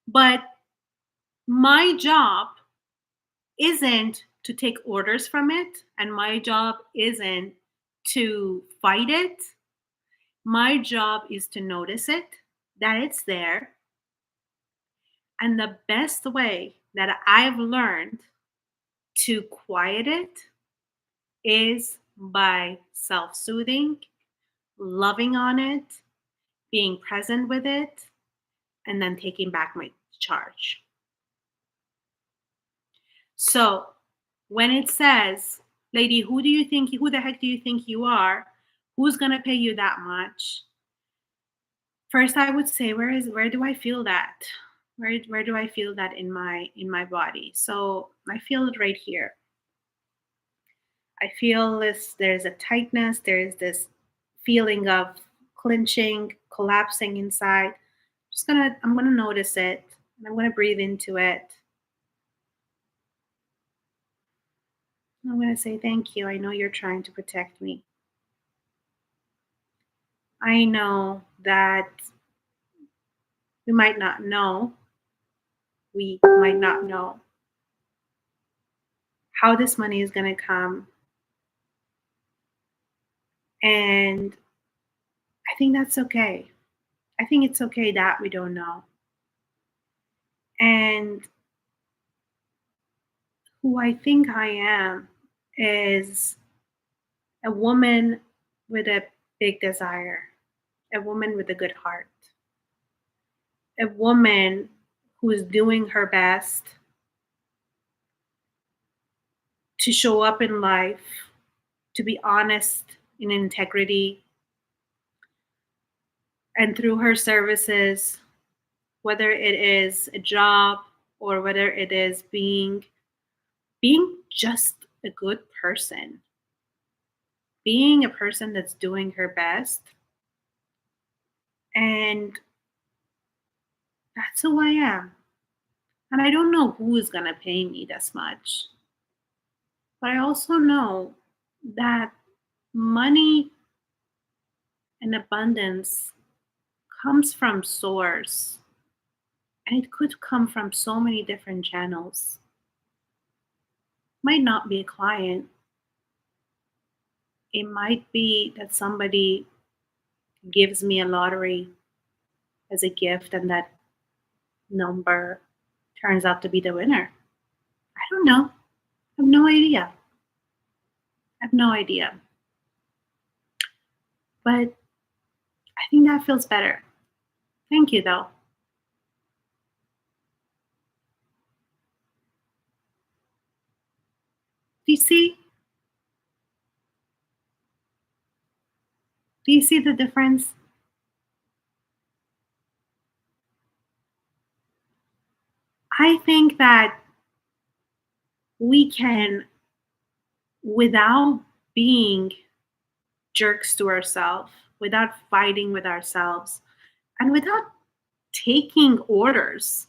But my job isn't to take orders from it, and my job isn't to fight it. My job is to notice it, that it's there. And the best way that I've learned to quiet it is by self soothing, loving on it, being present with it, and then taking back my charge. So when it says, lady, who the heck do you think you are? Who's going to pay you that much? First, I would say, where do I feel that? Where do I feel that in my body? So I feel it right here. I feel this, there's a tightness, there's this feeling of clenching, collapsing inside. I'm gonna notice it, and I'm gonna breathe into it. I'm gonna say thank you. I know you're trying to protect me. I know that we might not know, we might not know how this money is gonna come. And I think that's okay. I think it's okay that we don't know. And who I think I am is a woman with a big desire, a woman with a good heart, a woman who is doing her best to show up in life, to be honest in integrity, and through her services, whether it is a job or whether it is being just a good person, being a person that's doing her best. And that's who I am. And I don't know who is going to pay me this much. But I also know that money and abundance comes from source. And it could come from so many different channels. Might not be a client. It might be that somebody gives me a lottery as a gift and that number turns out to be the winner. I don't know. I have no idea. I have no idea. But I think that feels better. Thank you, though. Do you see? Do you see the difference? I think that we can, without being jerks to ourselves, without fighting with ourselves, and without taking orders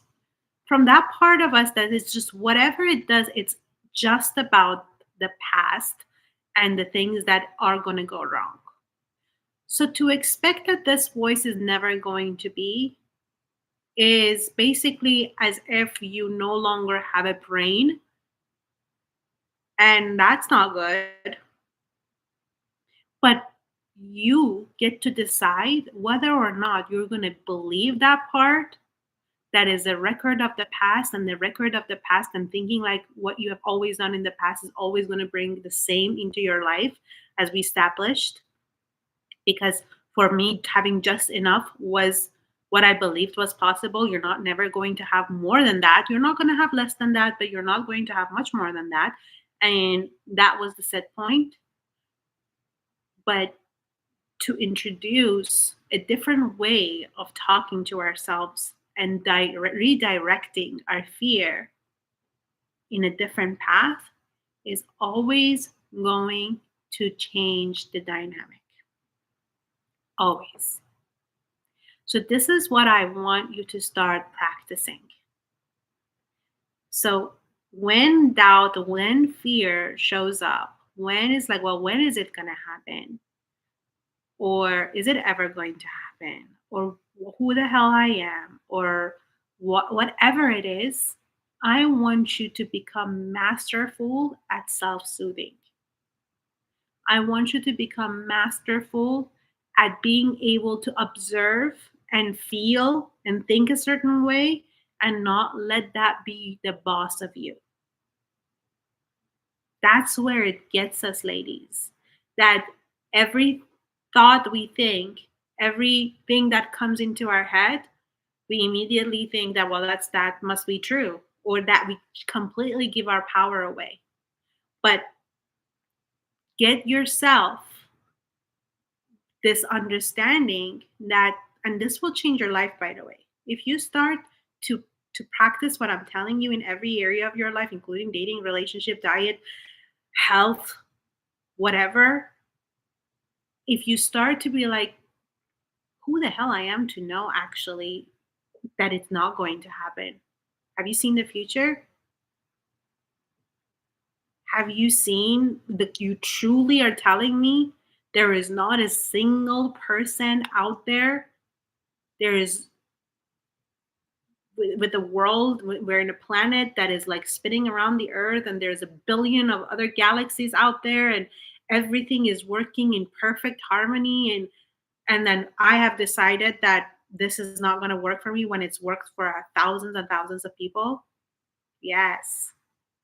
from that part of us that is just whatever it does, it's just about the past and the things that are going to go wrong. So to expect that this voice is never going to be is basically as if you no longer have a brain, and that's not good. But you get to decide whether or not you're going to believe that part that is a record of the past, and the record of the past, and thinking like what you have always done in the past is always going to bring the same into your life, as we established. Because for me, having just enough was what I believed was possible. You're not never going to have more than that. You're not going to have less than that, but you're not going to have much more than that. And that was the set point. But to introduce a different way of talking to ourselves and redirecting our fear in a different path is always going to change the dynamic. Always. So, this is what I want you to start practicing. So, when doubt, when fear shows up, when it's like, well, when is it going to happen? Or is it ever going to happen? Or who the hell I am? Or whatever it is, I want you to become masterful at self soothing. I want you to become masterful at being able to observe and feel and think a certain way and not let that be the boss of you. That's where it gets us, ladies. That every thought we think, everything that comes into our head, we immediately think that, well, that must be true, or that we completely give our power away. But get yourself this understanding that, and this will change your life, by the way. If you start to to practice what I'm telling you in every area of your life, including dating, relationship, diet, health, whatever, if you start to be like, who the hell I am to know actually that it's not going to happen? Have you seen the future? Have you seen that you truly are telling me there is not a single person out there? There is with the world, we're in a planet that is like spinning around the earth, and there's a billion of other galaxies out there, and everything is working in perfect harmony. And then I have decided that this is not going to work for me when it's worked for thousands and thousands of people. Yes,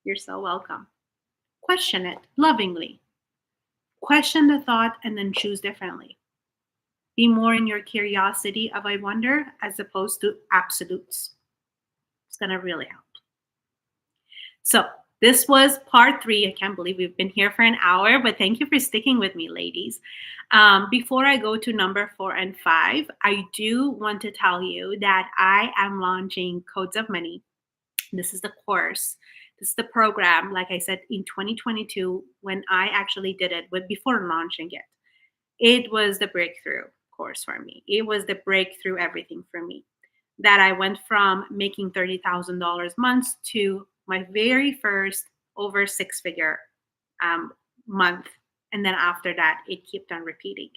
you're so welcome. Question it lovingly. Question the thought and then choose differently. Be more in your curiosity of I wonder as opposed to absolutes. It's going to really help. So, this was part 3. I can't believe we've been here for an hour, but thank you for sticking with me, ladies. Before I go to number 4 and 5, I do want to tell you that I am launching Codes of Money. This is the course. This is the program, like I said, in 2022, when I actually did it, but before launching it, it was the breakthrough course for me. It was the breakthrough everything for me. That I went from making $30,000 months to my very first over 6-figure month. And then after that, it kept on repeating.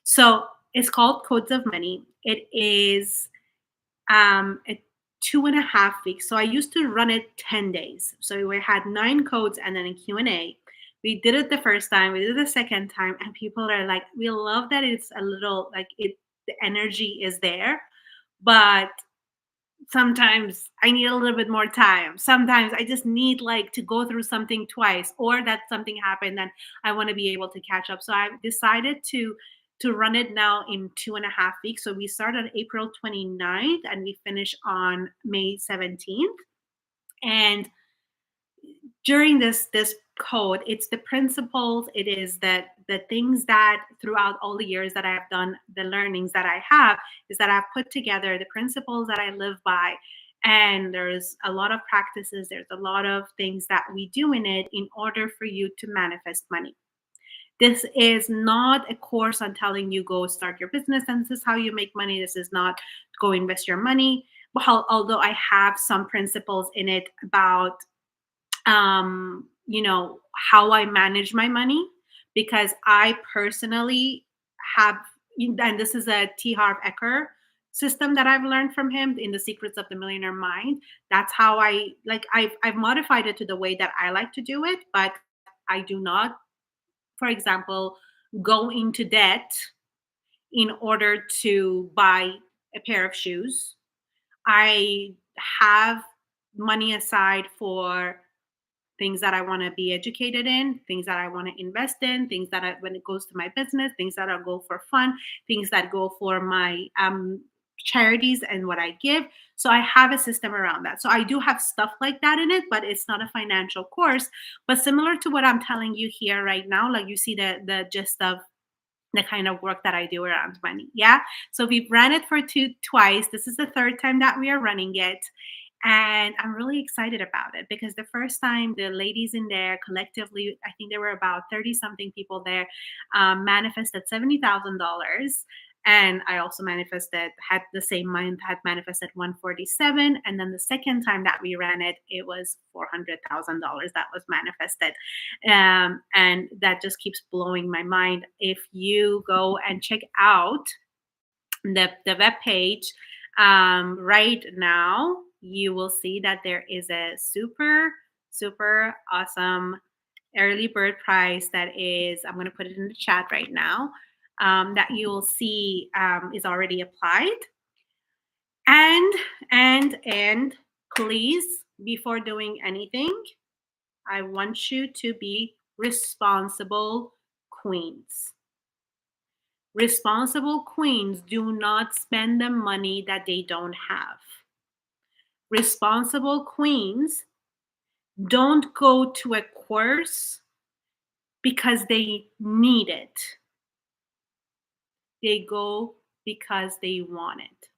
So it's called Codes of Money. It is a 2.5 weeks. So I used to run it 10 days. So we had 9 codes and then a Q&A. We did it the first time, we did it the second time, and people are like, we love that it's a little like it, the energy is there, but sometimes I need a little bit more time. Sometimes I just need like to go through something twice, or that something happened and I want to be able to catch up. So I've decided to run it now in 2.5 weeks. So we start on April 29th and we finish on May 17th. And during this code, it's the principles, it is that the things that throughout all the years that I've done, the learnings that I have is that I've put together the principles that I live by. And there's a lot of practices, there's a lot of things that we do in it in order for you to manifest money. This is not a course on telling you go start your business and this is how you make money. This is not go invest your money. Although I have some principles in it about how I manage my money. because I personally have, and this is a T. Harv Eker system that I've learned from him in The Secrets of the Millionaire Mind. That's how I've modified it to the way that I like to do it, but I do not, for example, go into debt in order to buy a pair of shoes. I have money aside for things that I want to be educated in, things that I want to invest in, things that when it goes to my business, things that I go for fun, things that go for my charities and what I give. So I have a system around that. So I do have stuff like that in it, but it's not a financial course. But similar to what I'm telling you here right now, like you see the gist of the kind of work that I do around money. Yeah. So we've run it for twice. This is the third time that we are running it. And I'm really excited about it because the first time the ladies in there collectively, I think there were about 30 something people there, manifested $70,000. And I also manifested, had the same month, had manifested 147. And then the second time that we ran it, it was $400,000 that was manifested. And that just keeps blowing my mind. If you go and check out the web page right now, you will see that there is a super awesome early bird price that is, I'm going to put it in the chat right now, that you will see is already applied. And please, before doing anything, I want you to be responsible queens. Responsible queens do not spend the money that they don't have. Responsible queens don't go to a course because they need it. They go because they want it.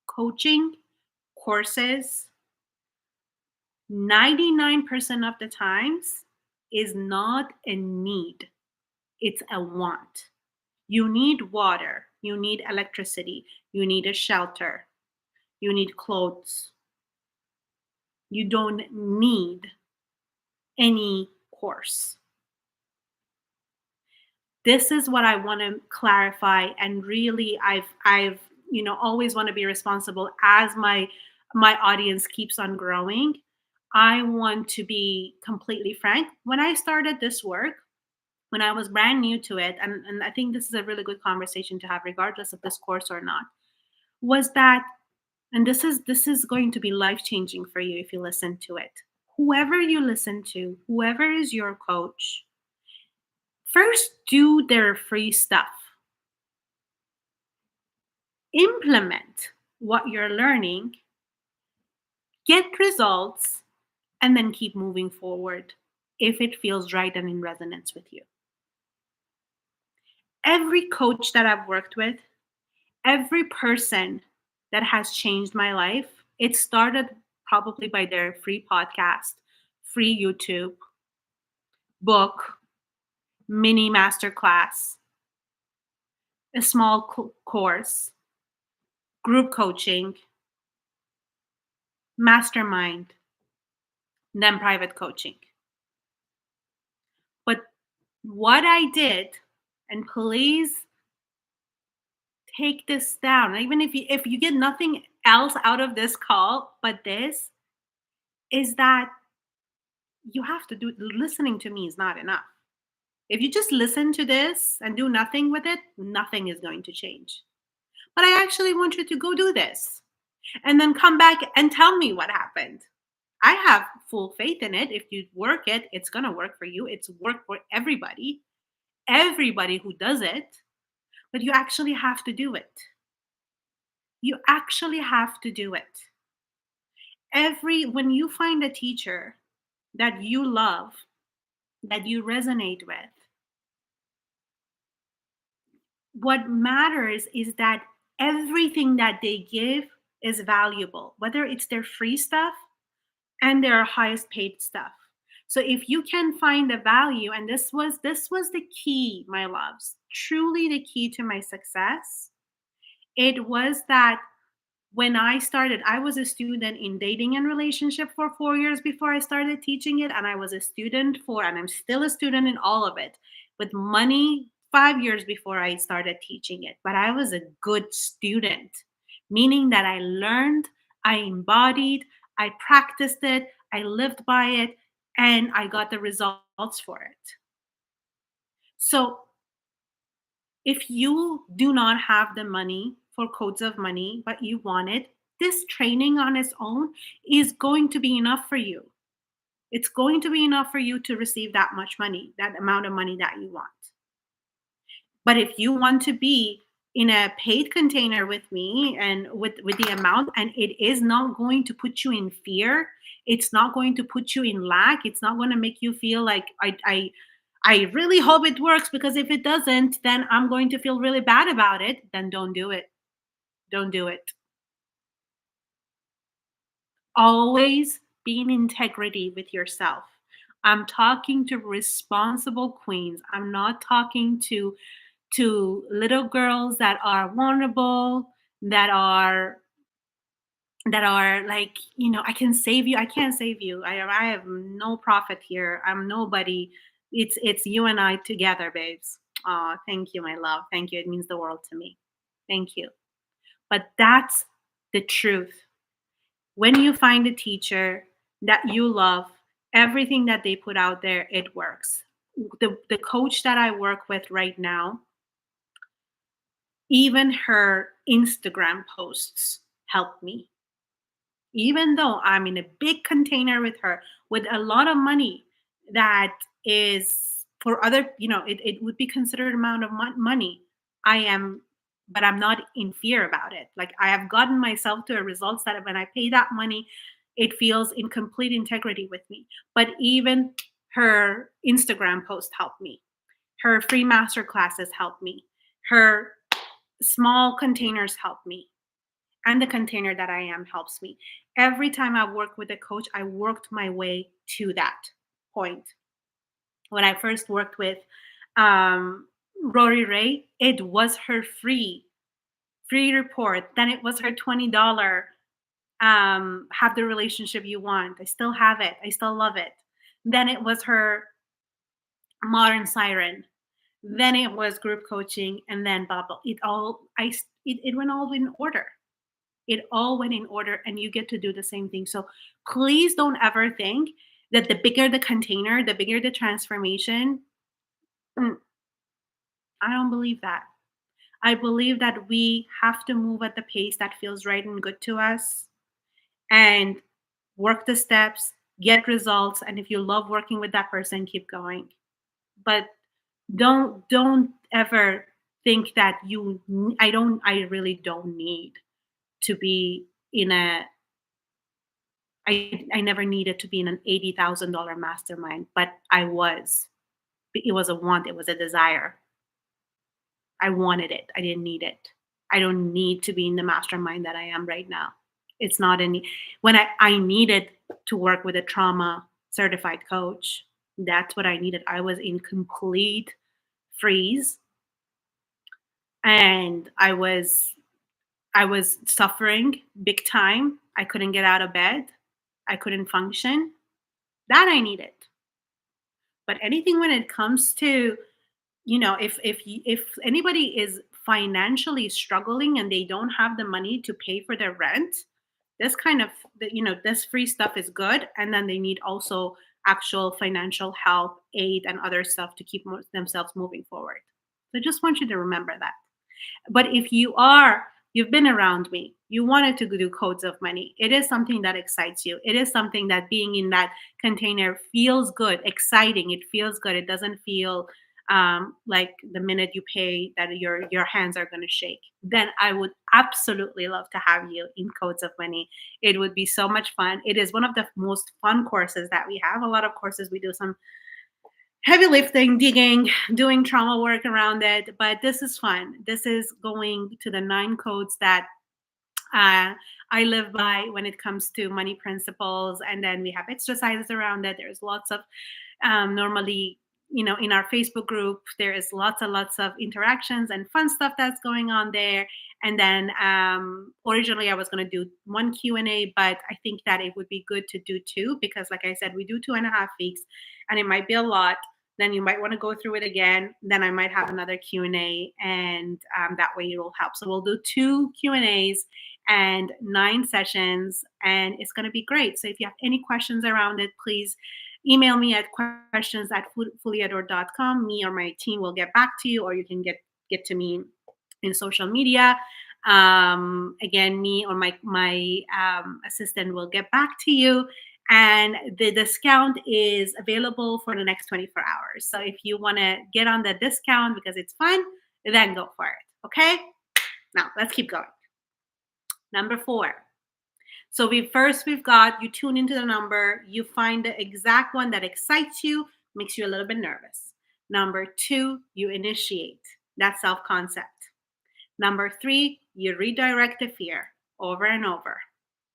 Coaching, courses, 99% of the times is not a need. It's a want. You need water. You need electricity. You need a shelter. You need clothes. You don't need any course. This is what I want to clarify, and really I've always want to be responsible as my audience keeps on growing. I want to be completely frank. When I started this work, when I was brand new to it, and I think this is a really good conversation to have, regardless of this course or not, was that, and this is going to be life changing for you if you listen to it. Whoever you listen to, whoever is your coach, first do their free stuff. Implement what you're learning, get results, and then keep moving forward if it feels right and in resonance with you. Every coach that I've worked with, every person that has changed my life, it started probably by their free podcast, free YouTube, book, mini masterclass, a small course, group coaching, mastermind, then private coaching. But what I did, and please take this down, even if you get nothing else out of this call but this, is that you have to do, listening to me is not enough. If you just listen to this and do nothing with it, nothing is going to change. But I actually want you to go do this and then come back and tell me what happened. I have full faith in it. If you work it, it's going to work for you. It's work for everybody who does it, but you actually have to do it. You actually have to do it. When you find a teacher that you love, that you resonate with, what matters is that everything that they give is valuable, whether it's their free stuff and their highest paid stuff. So if you can find the value, and this was the key, my loves, truly the key to my success, it was that When I started, I was a student in dating and relationship for 4 years before I started teaching it. And I was a student for, and I'm still a student in all of it, with money 5 years before I started teaching it. But I was a good student, meaning that I learned, I embodied, I practiced it, I lived by it, and I got the results for it. So if you do not have the money for codes of money, but you want it, this training on its own is going to be enough for you. It's going to be enough for you to receive that much money, that amount of money that you want. But if you want to be in a paid container with me and with the amount, and it is not going to put you in fear, it's not going to put you in lack, it's not going to make you feel like I really hope it works, because if it doesn't, then I'm going to feel really bad about it. Then don't do it. Don't do it. Always be in integrity with yourself. I'm talking to responsible queens. I'm not talking to little girls that are vulnerable, that are like, I can save you. I can't save you. I have no profit here. I'm nobody. It's you and I together, babes. Oh, thank you, my love. Thank you. It means the world to me. Thank you. But that's the truth. When you find a teacher that you love, everything that they put out there, it works. The coach that I work with right now, even her Instagram posts help me. Even though I'm in a big container with her with a lot of money that is for other, it would be considered amount of money. I am, but I'm not in fear about it. Like, I have gotten myself to a results that when I pay that money, it feels in complete integrity with me. But even her Instagram post helped me. Her free master classes helped me. Her small containers help me, and the container that I am helps me. Every time I work with a coach, I worked my way to that point. When I first worked with um, Rory Ray, it was her free report. Then it was her $20 have the relationship you want. I still have it. I still love it. Then it was her modern siren. Then it was group coaching, and then bubble. It went all in order. It all went in order, and you get to do the same thing. So please don't ever think that the bigger the container, the bigger the transformation. Mm, I don't believe that. I believe that we have to move at the pace that feels right and good to us, and work the steps, get results. And if you love working with that person, keep going. But don't ever think that I really don't need to be in a I never needed to be in an $80,000 mastermind, but I was. It was a want, it was a desire. I wanted it. I didn't need it. I don't need to be in the mastermind that I am right now. It's not any when I needed to work with a trauma certified coach. That's what I needed. I was in complete freeze, and I was suffering big time. I couldn't get out of bed. I couldn't function. That I needed. But anything when it comes to, if anybody is financially struggling and they don't have the money to pay for their rent, this kind of this free stuff is good, and then they need also actual financial help, aid, and other stuff to keep themselves moving forward. So I just want you to remember that. But if you've been around me, you wanted to do codes of money, it is something that excites you. It is something that being in that container feels good, exciting. It feels good. It doesn't feel like the minute you pay that your hands are going to shake. Then I would absolutely love to have you in codes of money. It would be so much fun. It is one of the most fun courses that we have. A lot of courses we do some heavy lifting, digging, doing trauma work around it. But this is fun. This is going to the 9 codes that uh, I live by when it comes to money principles. And then we have exercises around it. There's lots of normally. in our Facebook group, there is lots and lots of interactions and fun stuff that's going on there. And then originally I was going to do one Q&A, but I think that it would be good to do two because, like I said, we do 2.5 weeks, and it might be a lot. Then you might want to go through it again. Then I might have another Q&A, and that way it will help. So we'll do two Q&As and 9 sessions, and it's going to be great. So if you have any questions around it, please email me at questions@fullyador.com. Me or my team will get back to you, or you can get to me in social media. Again, me or my assistant will get back to you. And the discount is available for the next 24 hours. So if you want to get on the discount because it's fun, then go for it. Okay? Now let's keep going. Number 4. So we've got you tune into the number, you find the exact one that excites you, makes you a little bit nervous. Number 2, you initiate. That's self-concept. Number 3, you redirect the fear over and over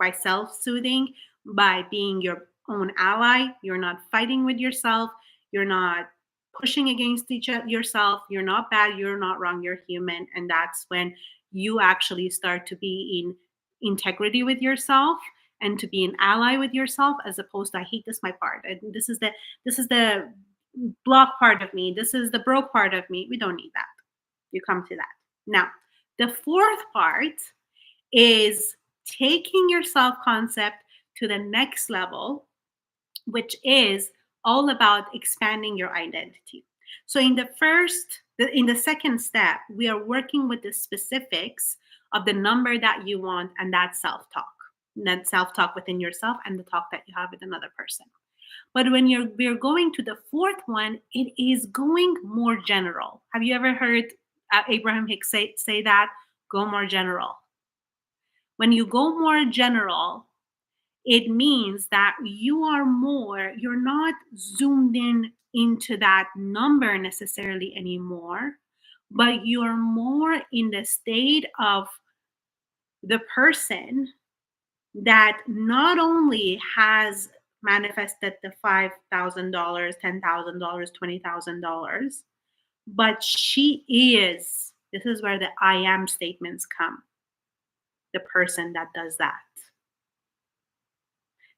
by self-soothing, by being your own ally. You're not fighting with yourself. You're not pushing against yourself. You're not bad. You're not wrong. You're human. And that's when you actually start to be in integrity with yourself and to be an ally with yourself, as opposed to I hate this my part. And this is the block part of me. This is the broke part of me. We don't need that. You come to that. Now, the fourth part is taking your self concept to the next level, which is all about expanding your identity. So in the second step, we are working with the specifics of the number that you want and that self-talk within yourself and the talk that you have with another person. But when we're going to the fourth one, it is going more general. Have you ever heard Abraham Hicks say that? Go more general. When you go more general, it means that you're not zoomed in into that number necessarily anymore, but you're more in the state of the person that not only has manifested the $5,000, $10,000, $20,000, but this is where the I am statements come, the person that does that.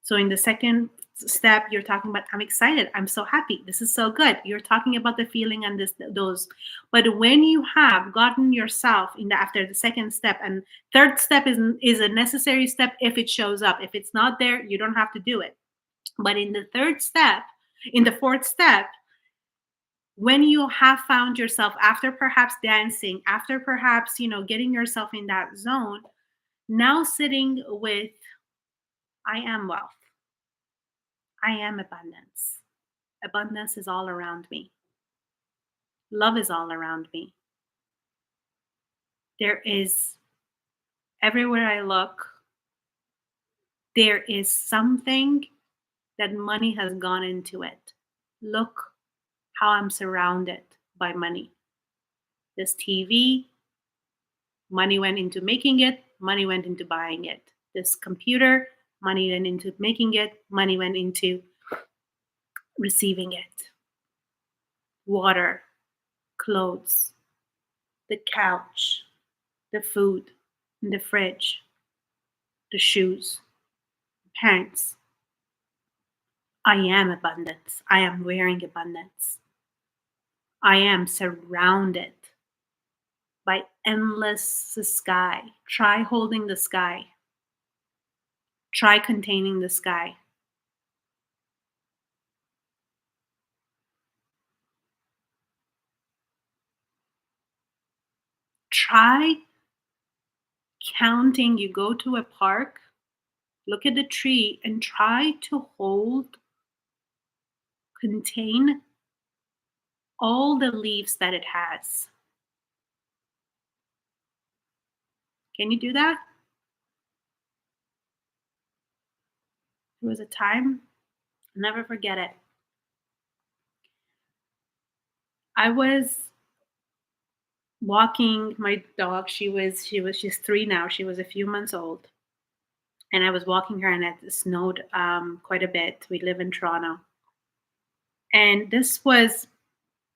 So in the second step, you're talking about, I'm excited. I'm so happy. This is so good. You're talking about the feeling and those. But when you have gotten yourself after the second step, and third step is a necessary step if it shows up. If it's not there, you don't have to do it. But in the fourth step, when you have found yourself after perhaps dancing, after perhaps, getting yourself in that zone, now sitting with, I am wealth. I am abundance. Abundance is all around me. Love is all around me. There is, everywhere I look, there is something that money has gone into it. Look how I'm surrounded by money. This TV, money went into making it, money went into buying it. This computer, money went into making it, money went into receiving it. Water, clothes, the couch, the food in the fridge, the shoes, pants. I am abundance. I am wearing abundance. I am surrounded by endless sky. Try holding the sky. Try containing the sky. Try counting. You go to a park, look at the tree, and try to contain all the leaves that it has. Can you do that? There was a time, I'll never forget it. I was walking my dog. She's 3 now. She was a few months old. And I was walking her, and it snowed quite a bit. We live in Toronto. And this was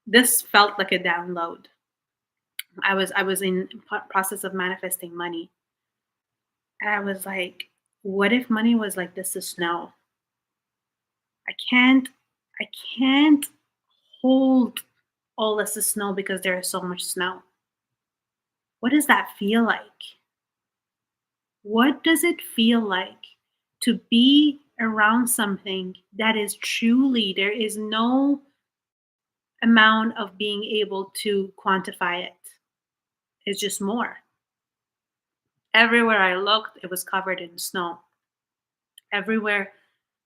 This felt like a download. I was in process of manifesting money, and I was like, what if money was like this is snow? I can't I can't hold all this is snow because there is so much snow. What does that feel like? What does it feel like to be around something that is truly, there is no amount of being able to quantify it? It's just more. Everywhere I looked, it was covered in snow. Everywhere.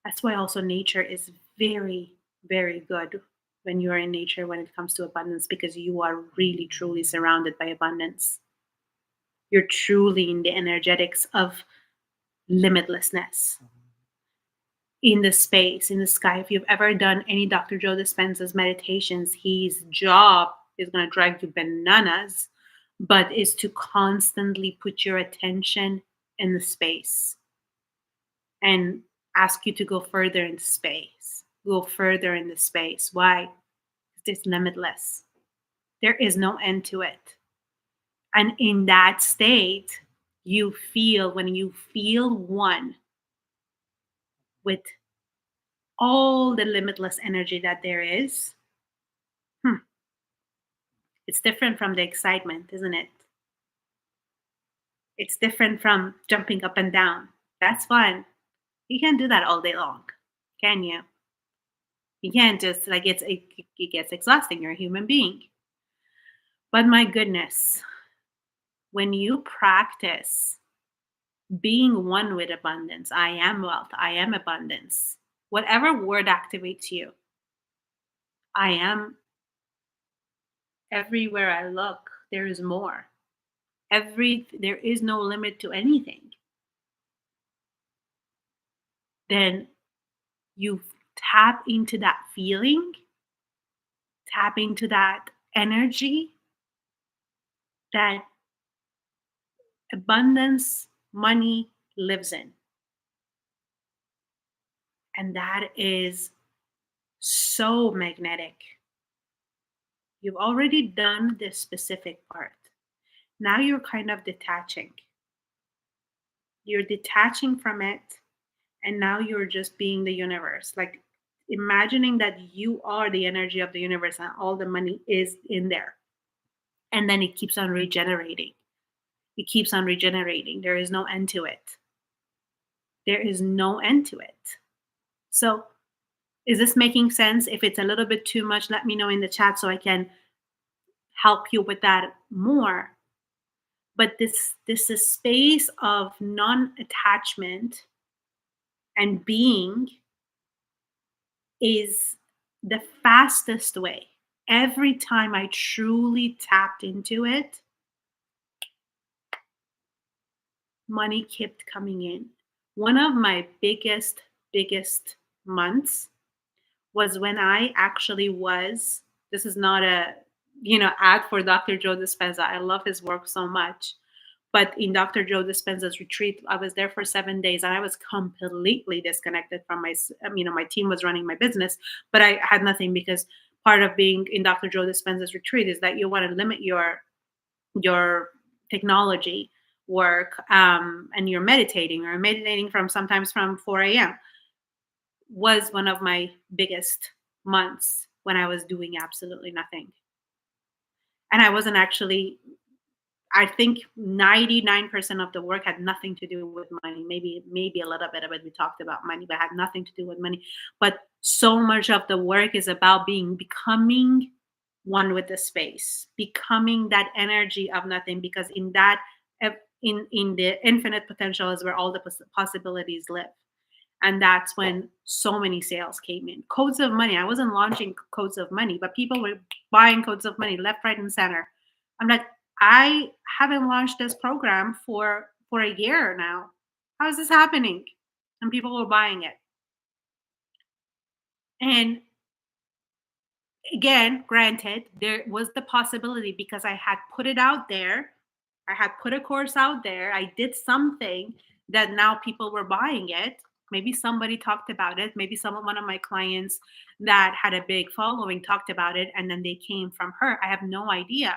That's why also nature is very, very good when you are in nature when it comes to abundance, because you are really truly surrounded by abundance. You're truly in the energetics of limitlessness in the space, in the sky. If you've ever done any Dr. Joe Dispenza's meditations, his job is going to drive you bananas, but is to constantly put your attention in the space and ask you to go further into space. Go further in the space. Why? It's limitless. There is no end to it. And in that state, you feel, when you feel one with all the limitless energy that there is, hmm, it's different from the excitement, isn't it? It's different from jumping up and down. That's fun. You can't do that all day long, can you? You can't just like it gets exhausting. You're a human being. But my goodness, when you practice being one with abundance, I am wealth, I am abundance, whatever word activates you, I am everywhere I look, there is more. There is no limit to anything. Then you tap into that feeling, tap into that energy that abundance, money lives in. And that is so magnetic. You've already done this specific part. Now you're kind of detaching. You're detaching from it, and now you're just being the universe. Like imagining that you are the energy of the universe and all the money is in there. And then it keeps on regenerating. It keeps on regenerating. There is no end to it. There is no end to it. So, is this making sense? If it's a little bit too much, let me know in the chat so I can help you with that more. But this is space of non-attachment and being is the fastest way. Every time I truly tapped into it, money kept coming in. One of my biggest months was when I actually was, this is not a, ad for Dr. Joe Dispenza. I love his work so much. But in Dr. Joe Dispenza's retreat, I was there for 7 days and I was completely disconnected from my team was running my business, but I had nothing because part of being in Dr. Joe Dispenza's retreat is that you want to limit your technology work, and you're meditating from sometimes from 4 a.m. was one of my biggest months when I was doing absolutely nothing. And I wasn't actually, I think 99% of the work had nothing to do with money. Maybe a little bit of it we talked about money, but had nothing to do with money. But so much of the work is about becoming one with the space, becoming that energy of nothing, because in that in the infinite potential is where all the possibilities live. And that's when so many sales came in. Codes of money. I wasn't launching codes of money, but people were buying codes of money left, right, and center. I'm like, I haven't launched this program for a year now. How is this happening? And people were buying it. And again, granted, there was the possibility because I had put it out there. I had put a course out there. I did something that now people were buying it. Maybe somebody talked about it. Maybe one of my clients that had a big following talked about it and then they came from her. I have no idea.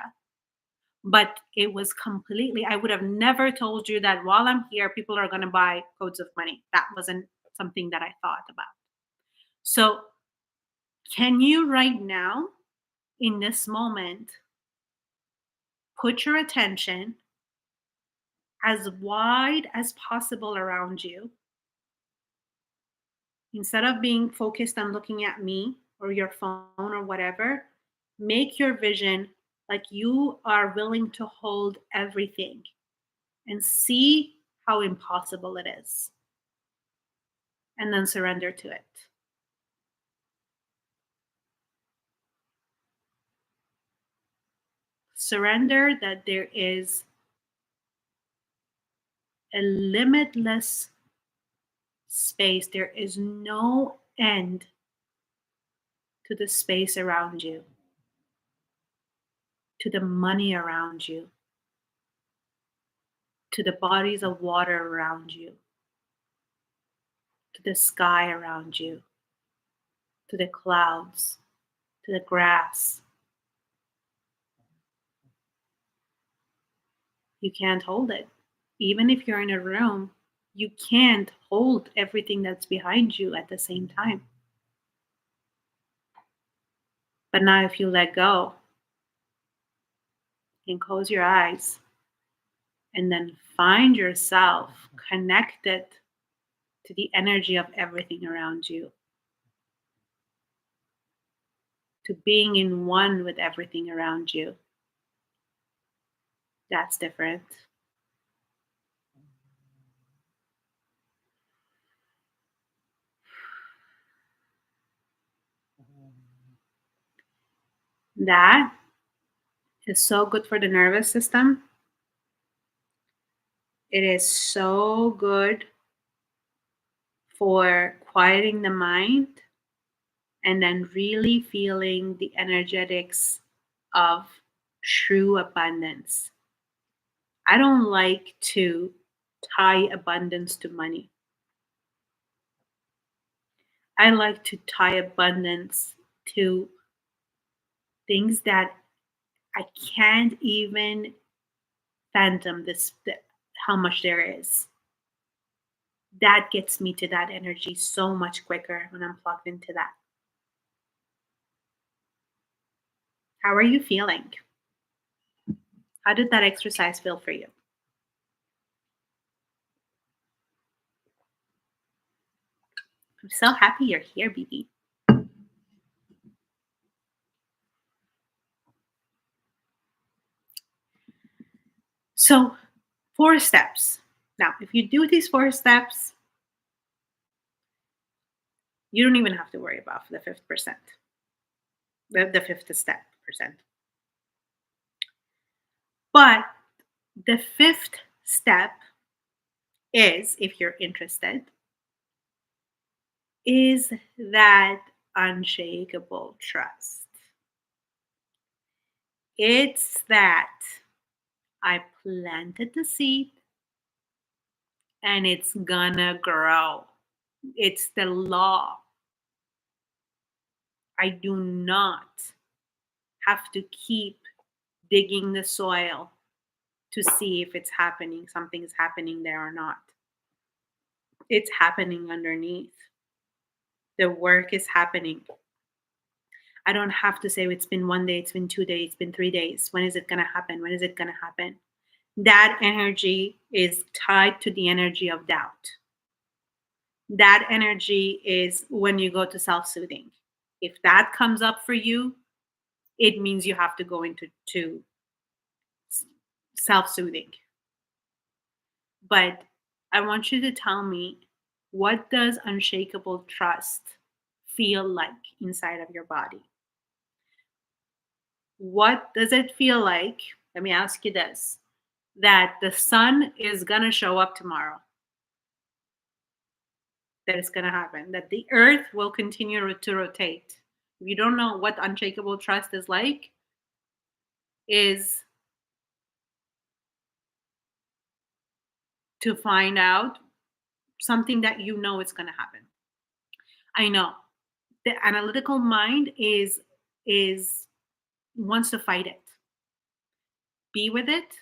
But it was completely, I would have never told you that while I'm here, people are going to buy coats of money. That wasn't something that I thought about. So, can you right now, in this moment, put your attention as wide as possible around you instead of being focused on looking at me or your phone or whatever? Make your vision like you are willing to hold everything and see how impossible it is, and then surrender to it. Surrender that there is a limitless space, there is no end to the space around you, to the money around you, to the bodies of water around you, to the sky around you, to the clouds, to the grass. You can't hold it. Even if you're in a room, you can't hold everything that's behind you at the same time. But now, if you let go and close your eyes and then find yourself connected to the energy of everything around you, to being in one with everything around you, that's different. That is so good for the nervous system. It is so good for quieting the mind and then really feeling the energetics of true abundance. I don't like to tie abundance to money. I like to tie abundance to things that I can't even phantom how much there is. That gets me to that energy so much quicker when I'm plugged into that. How are you feeling? How did that exercise feel for you? I'm so happy you're here, BB. So, 4 steps. Now, if you do these 4 steps, you don't even have to worry about the fifth percent, the fifth step percent. But the fifth step is, if you're interested, is that unshakable trust. It's that I planted the seed and it's gonna grow. It's the law. I do not have to keep digging the soil to see if it's happening, something's happening there or not. It's happening underneath. The work is happening. I don't have to say it's been 1 day, it's been 2 days, it's been 3 days. When is it going to happen? When is it going to happen? That energy is tied to the energy of doubt. That energy is when you go to self soothing. If that comes up for you, it means you have to go into self soothing. But I want you to tell me, what does unshakable trust feel like inside of your body? What does it feel like? Let me ask you this, that the sun is going to show up tomorrow, that it's going to happen, that the earth will continue to rotate. If you don't know what unshakable trust is like, is to find out something that you know is going to happen. I know the analytical mind is wants to fight it. Be with it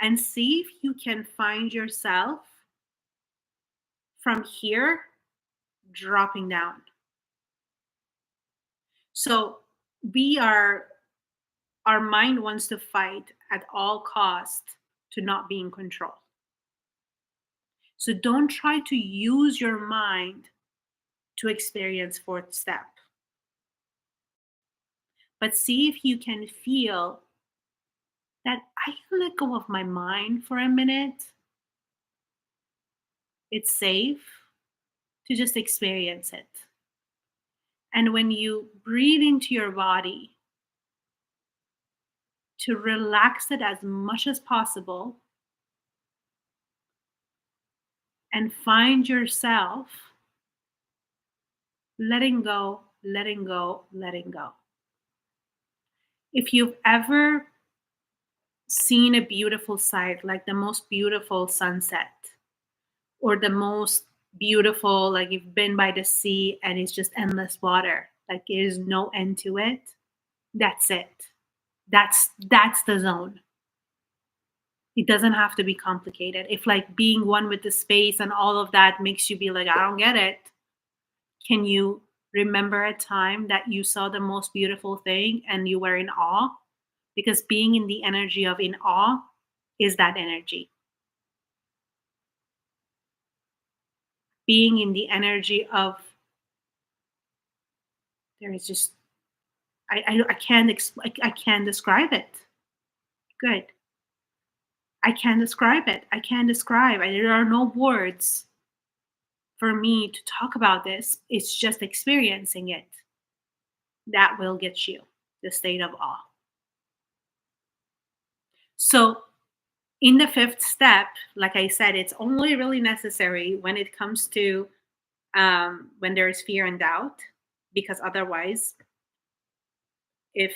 and see if you can find yourself from here dropping down. So we are our mind wants to fight at all cost to not be in control. So don't try to use your mind to experience fourth step, but see if you can feel that I can let go of my mind for a minute. It's safe to just experience it. And when you breathe into your body, to relax it as much as possible and find yourself letting go, letting go, letting go. If you've ever seen a beautiful sight, like the most beautiful sunset, or the most beautiful, like you've been by the sea and it's just endless water, like there's no end to it, that's it. That's the zone. It doesn't have to be complicated. If like being one with the space and all of that makes you be like, I don't get it, can you remember a time that you saw the most beautiful thing and you were in awe? Because being in the energy of in awe is that energy. Being in the energy of there is just I can't I can't describe it. Good. I can't describe it. I can't describe. There are no words for me to talk about this. It's just experiencing it that will get you the state of awe. So, in the fifth step, like I said, it's only really necessary when it comes to when there is fear and doubt, because otherwise, if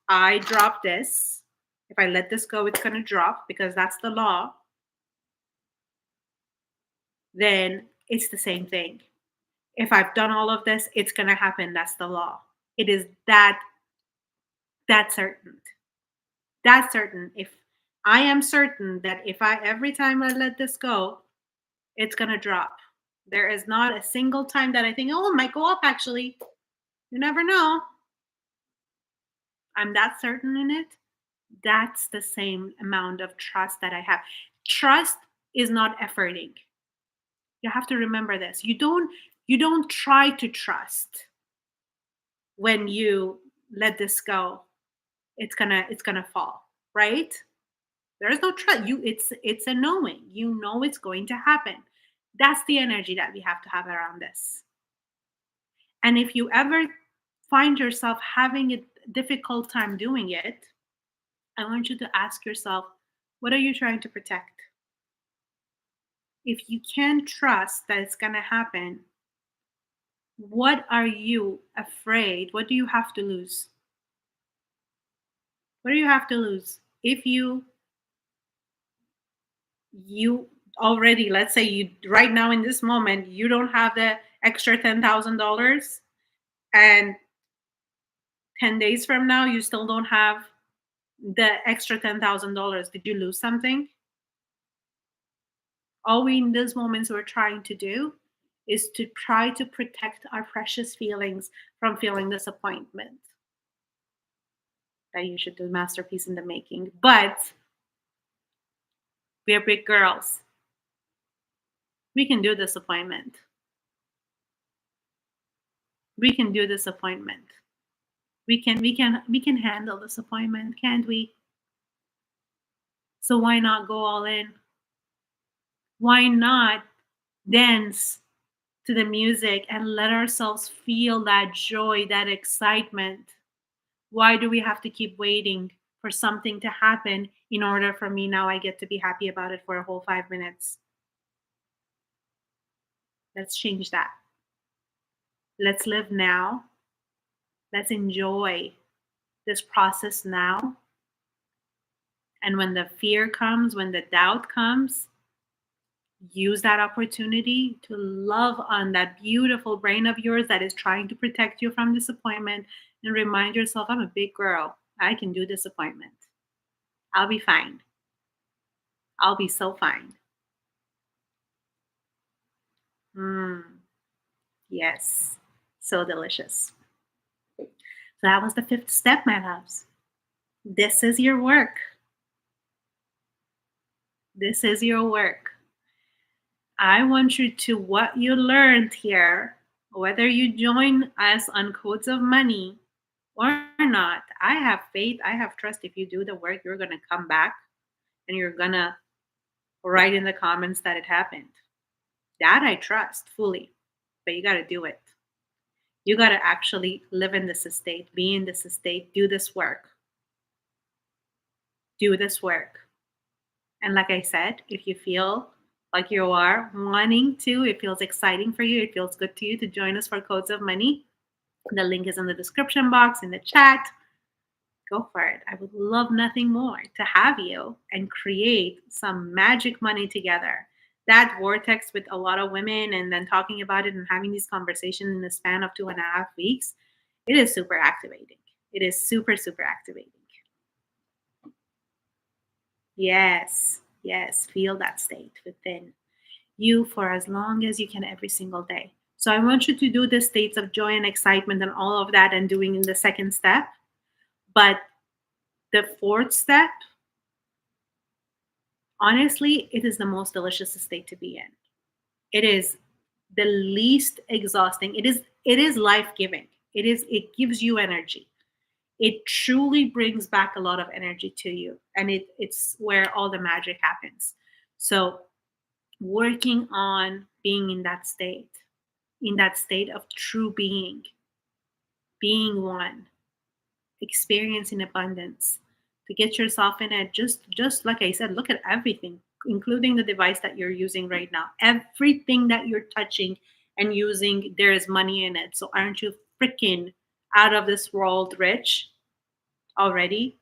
I drop this, if I let this go, it's going to drop because that's the law, then it's the same thing. If I've done all of this, it's going to happen. That's the law. It is that certain. That's certain. If I am certain that if I every time I let this go, it's going to drop. There is not a single time that I think, oh, it might go up actually. You never know. I'm that certain in it. That's the same amount of trust that I have. Trust is not efforting. You have to remember this. You don't try to trust when you let this go. It's gonna fall, right? There is no trust. It's a knowing. You know it's going to happen. That's the energy that we have to have around this. And if you ever find yourself having a difficult time doing it, I want you to ask yourself, what are you trying to protect? If you can't trust that it's going to happen, what are you afraid? What do you have to lose? What do you have to lose? If you already, let's say you right now in this moment, you don't have the extra $10,000 and 10 days from now you still don't have the extra $10,000. Did you lose something? All we in those moments we're trying to do is to try to protect our precious feelings from feeling disappointment. That you should do masterpiece in the making. But we're big girls. We can do disappointment. We can do disappointment. We can handle disappointment, can't we? So why not go all in? Why not dance to the music and let ourselves feel that joy, that excitement? Why do we have to keep waiting for something to happen in order for me now I get to be happy about it for a whole 5 minutes? Let's change that. Let's live now. Let's enjoy this process now. And when the fear comes, when the doubt comes, use that opportunity to love on that beautiful brain of yours that is trying to protect you from disappointment and remind yourself, I'm a big girl. I can do disappointment. I'll be fine. I'll be so fine. Mm, yes. So delicious. So that was the fifth step, my loves. This is your work. This is your work. I want you to what you learned here, whether you join us on Codes of Money or not. I have faith, I have trust. If you do the work, you're going to come back and you're going to write in the comments that it happened. That I trust fully, but you got to do it. You got to actually live in this state, be in this state, do this work. Do this work. And like I said, if you feel like you are wanting to, it feels exciting for you, it feels good to you to join us for Codes of Money, the link is in the description box, in the chat. Go for it. I would love nothing more to have you and create some magic money together. That vortex with a lot of women and then talking about it and having these conversations in the span of 2.5 weeks, it is super activating. It is super, super activating. Yes, yes, feel that state within you for as long as you can every single day. So I want you to do the states of joy and excitement and all of that and doing in the second step. But the fourth step, honestly, it is the most delicious state to be in. It is the least exhausting. It is life-giving. It gives you energy. It truly brings back a lot of energy to you. And it's where all the magic happens. So working on being in that state of true being one, experiencing abundance, to get yourself in it. Just like I said, look at everything, including the device that you're using right now. Everything that you're touching and using, there is money in it. So aren't you freaking out of this world rich already?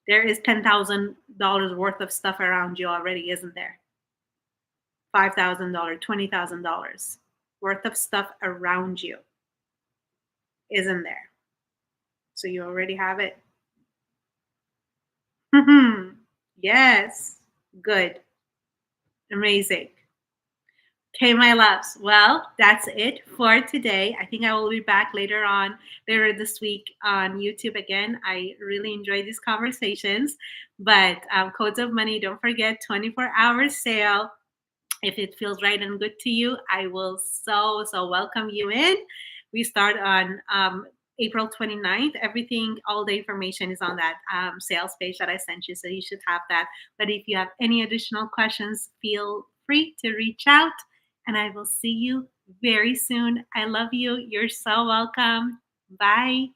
There is $10,000 worth of stuff around you already, isn't there? $5,000, $20,000 worth of stuff around you, isn't there? So you already have it. Yes. Good. Amazing. Okay, my loves. Well, that's it for today. I think I will be back later this week on YouTube again. I really enjoy these conversations. But Codes of Money, don't forget 24-hour sale. If it feels right and good to you, I will so welcome you in. We start on April 29th. Everything, all the information is on that sales page that I sent you, so you should have that. But if you have any additional questions, feel free to reach out, and I will see you very soon. I love you. You're so welcome. Bye.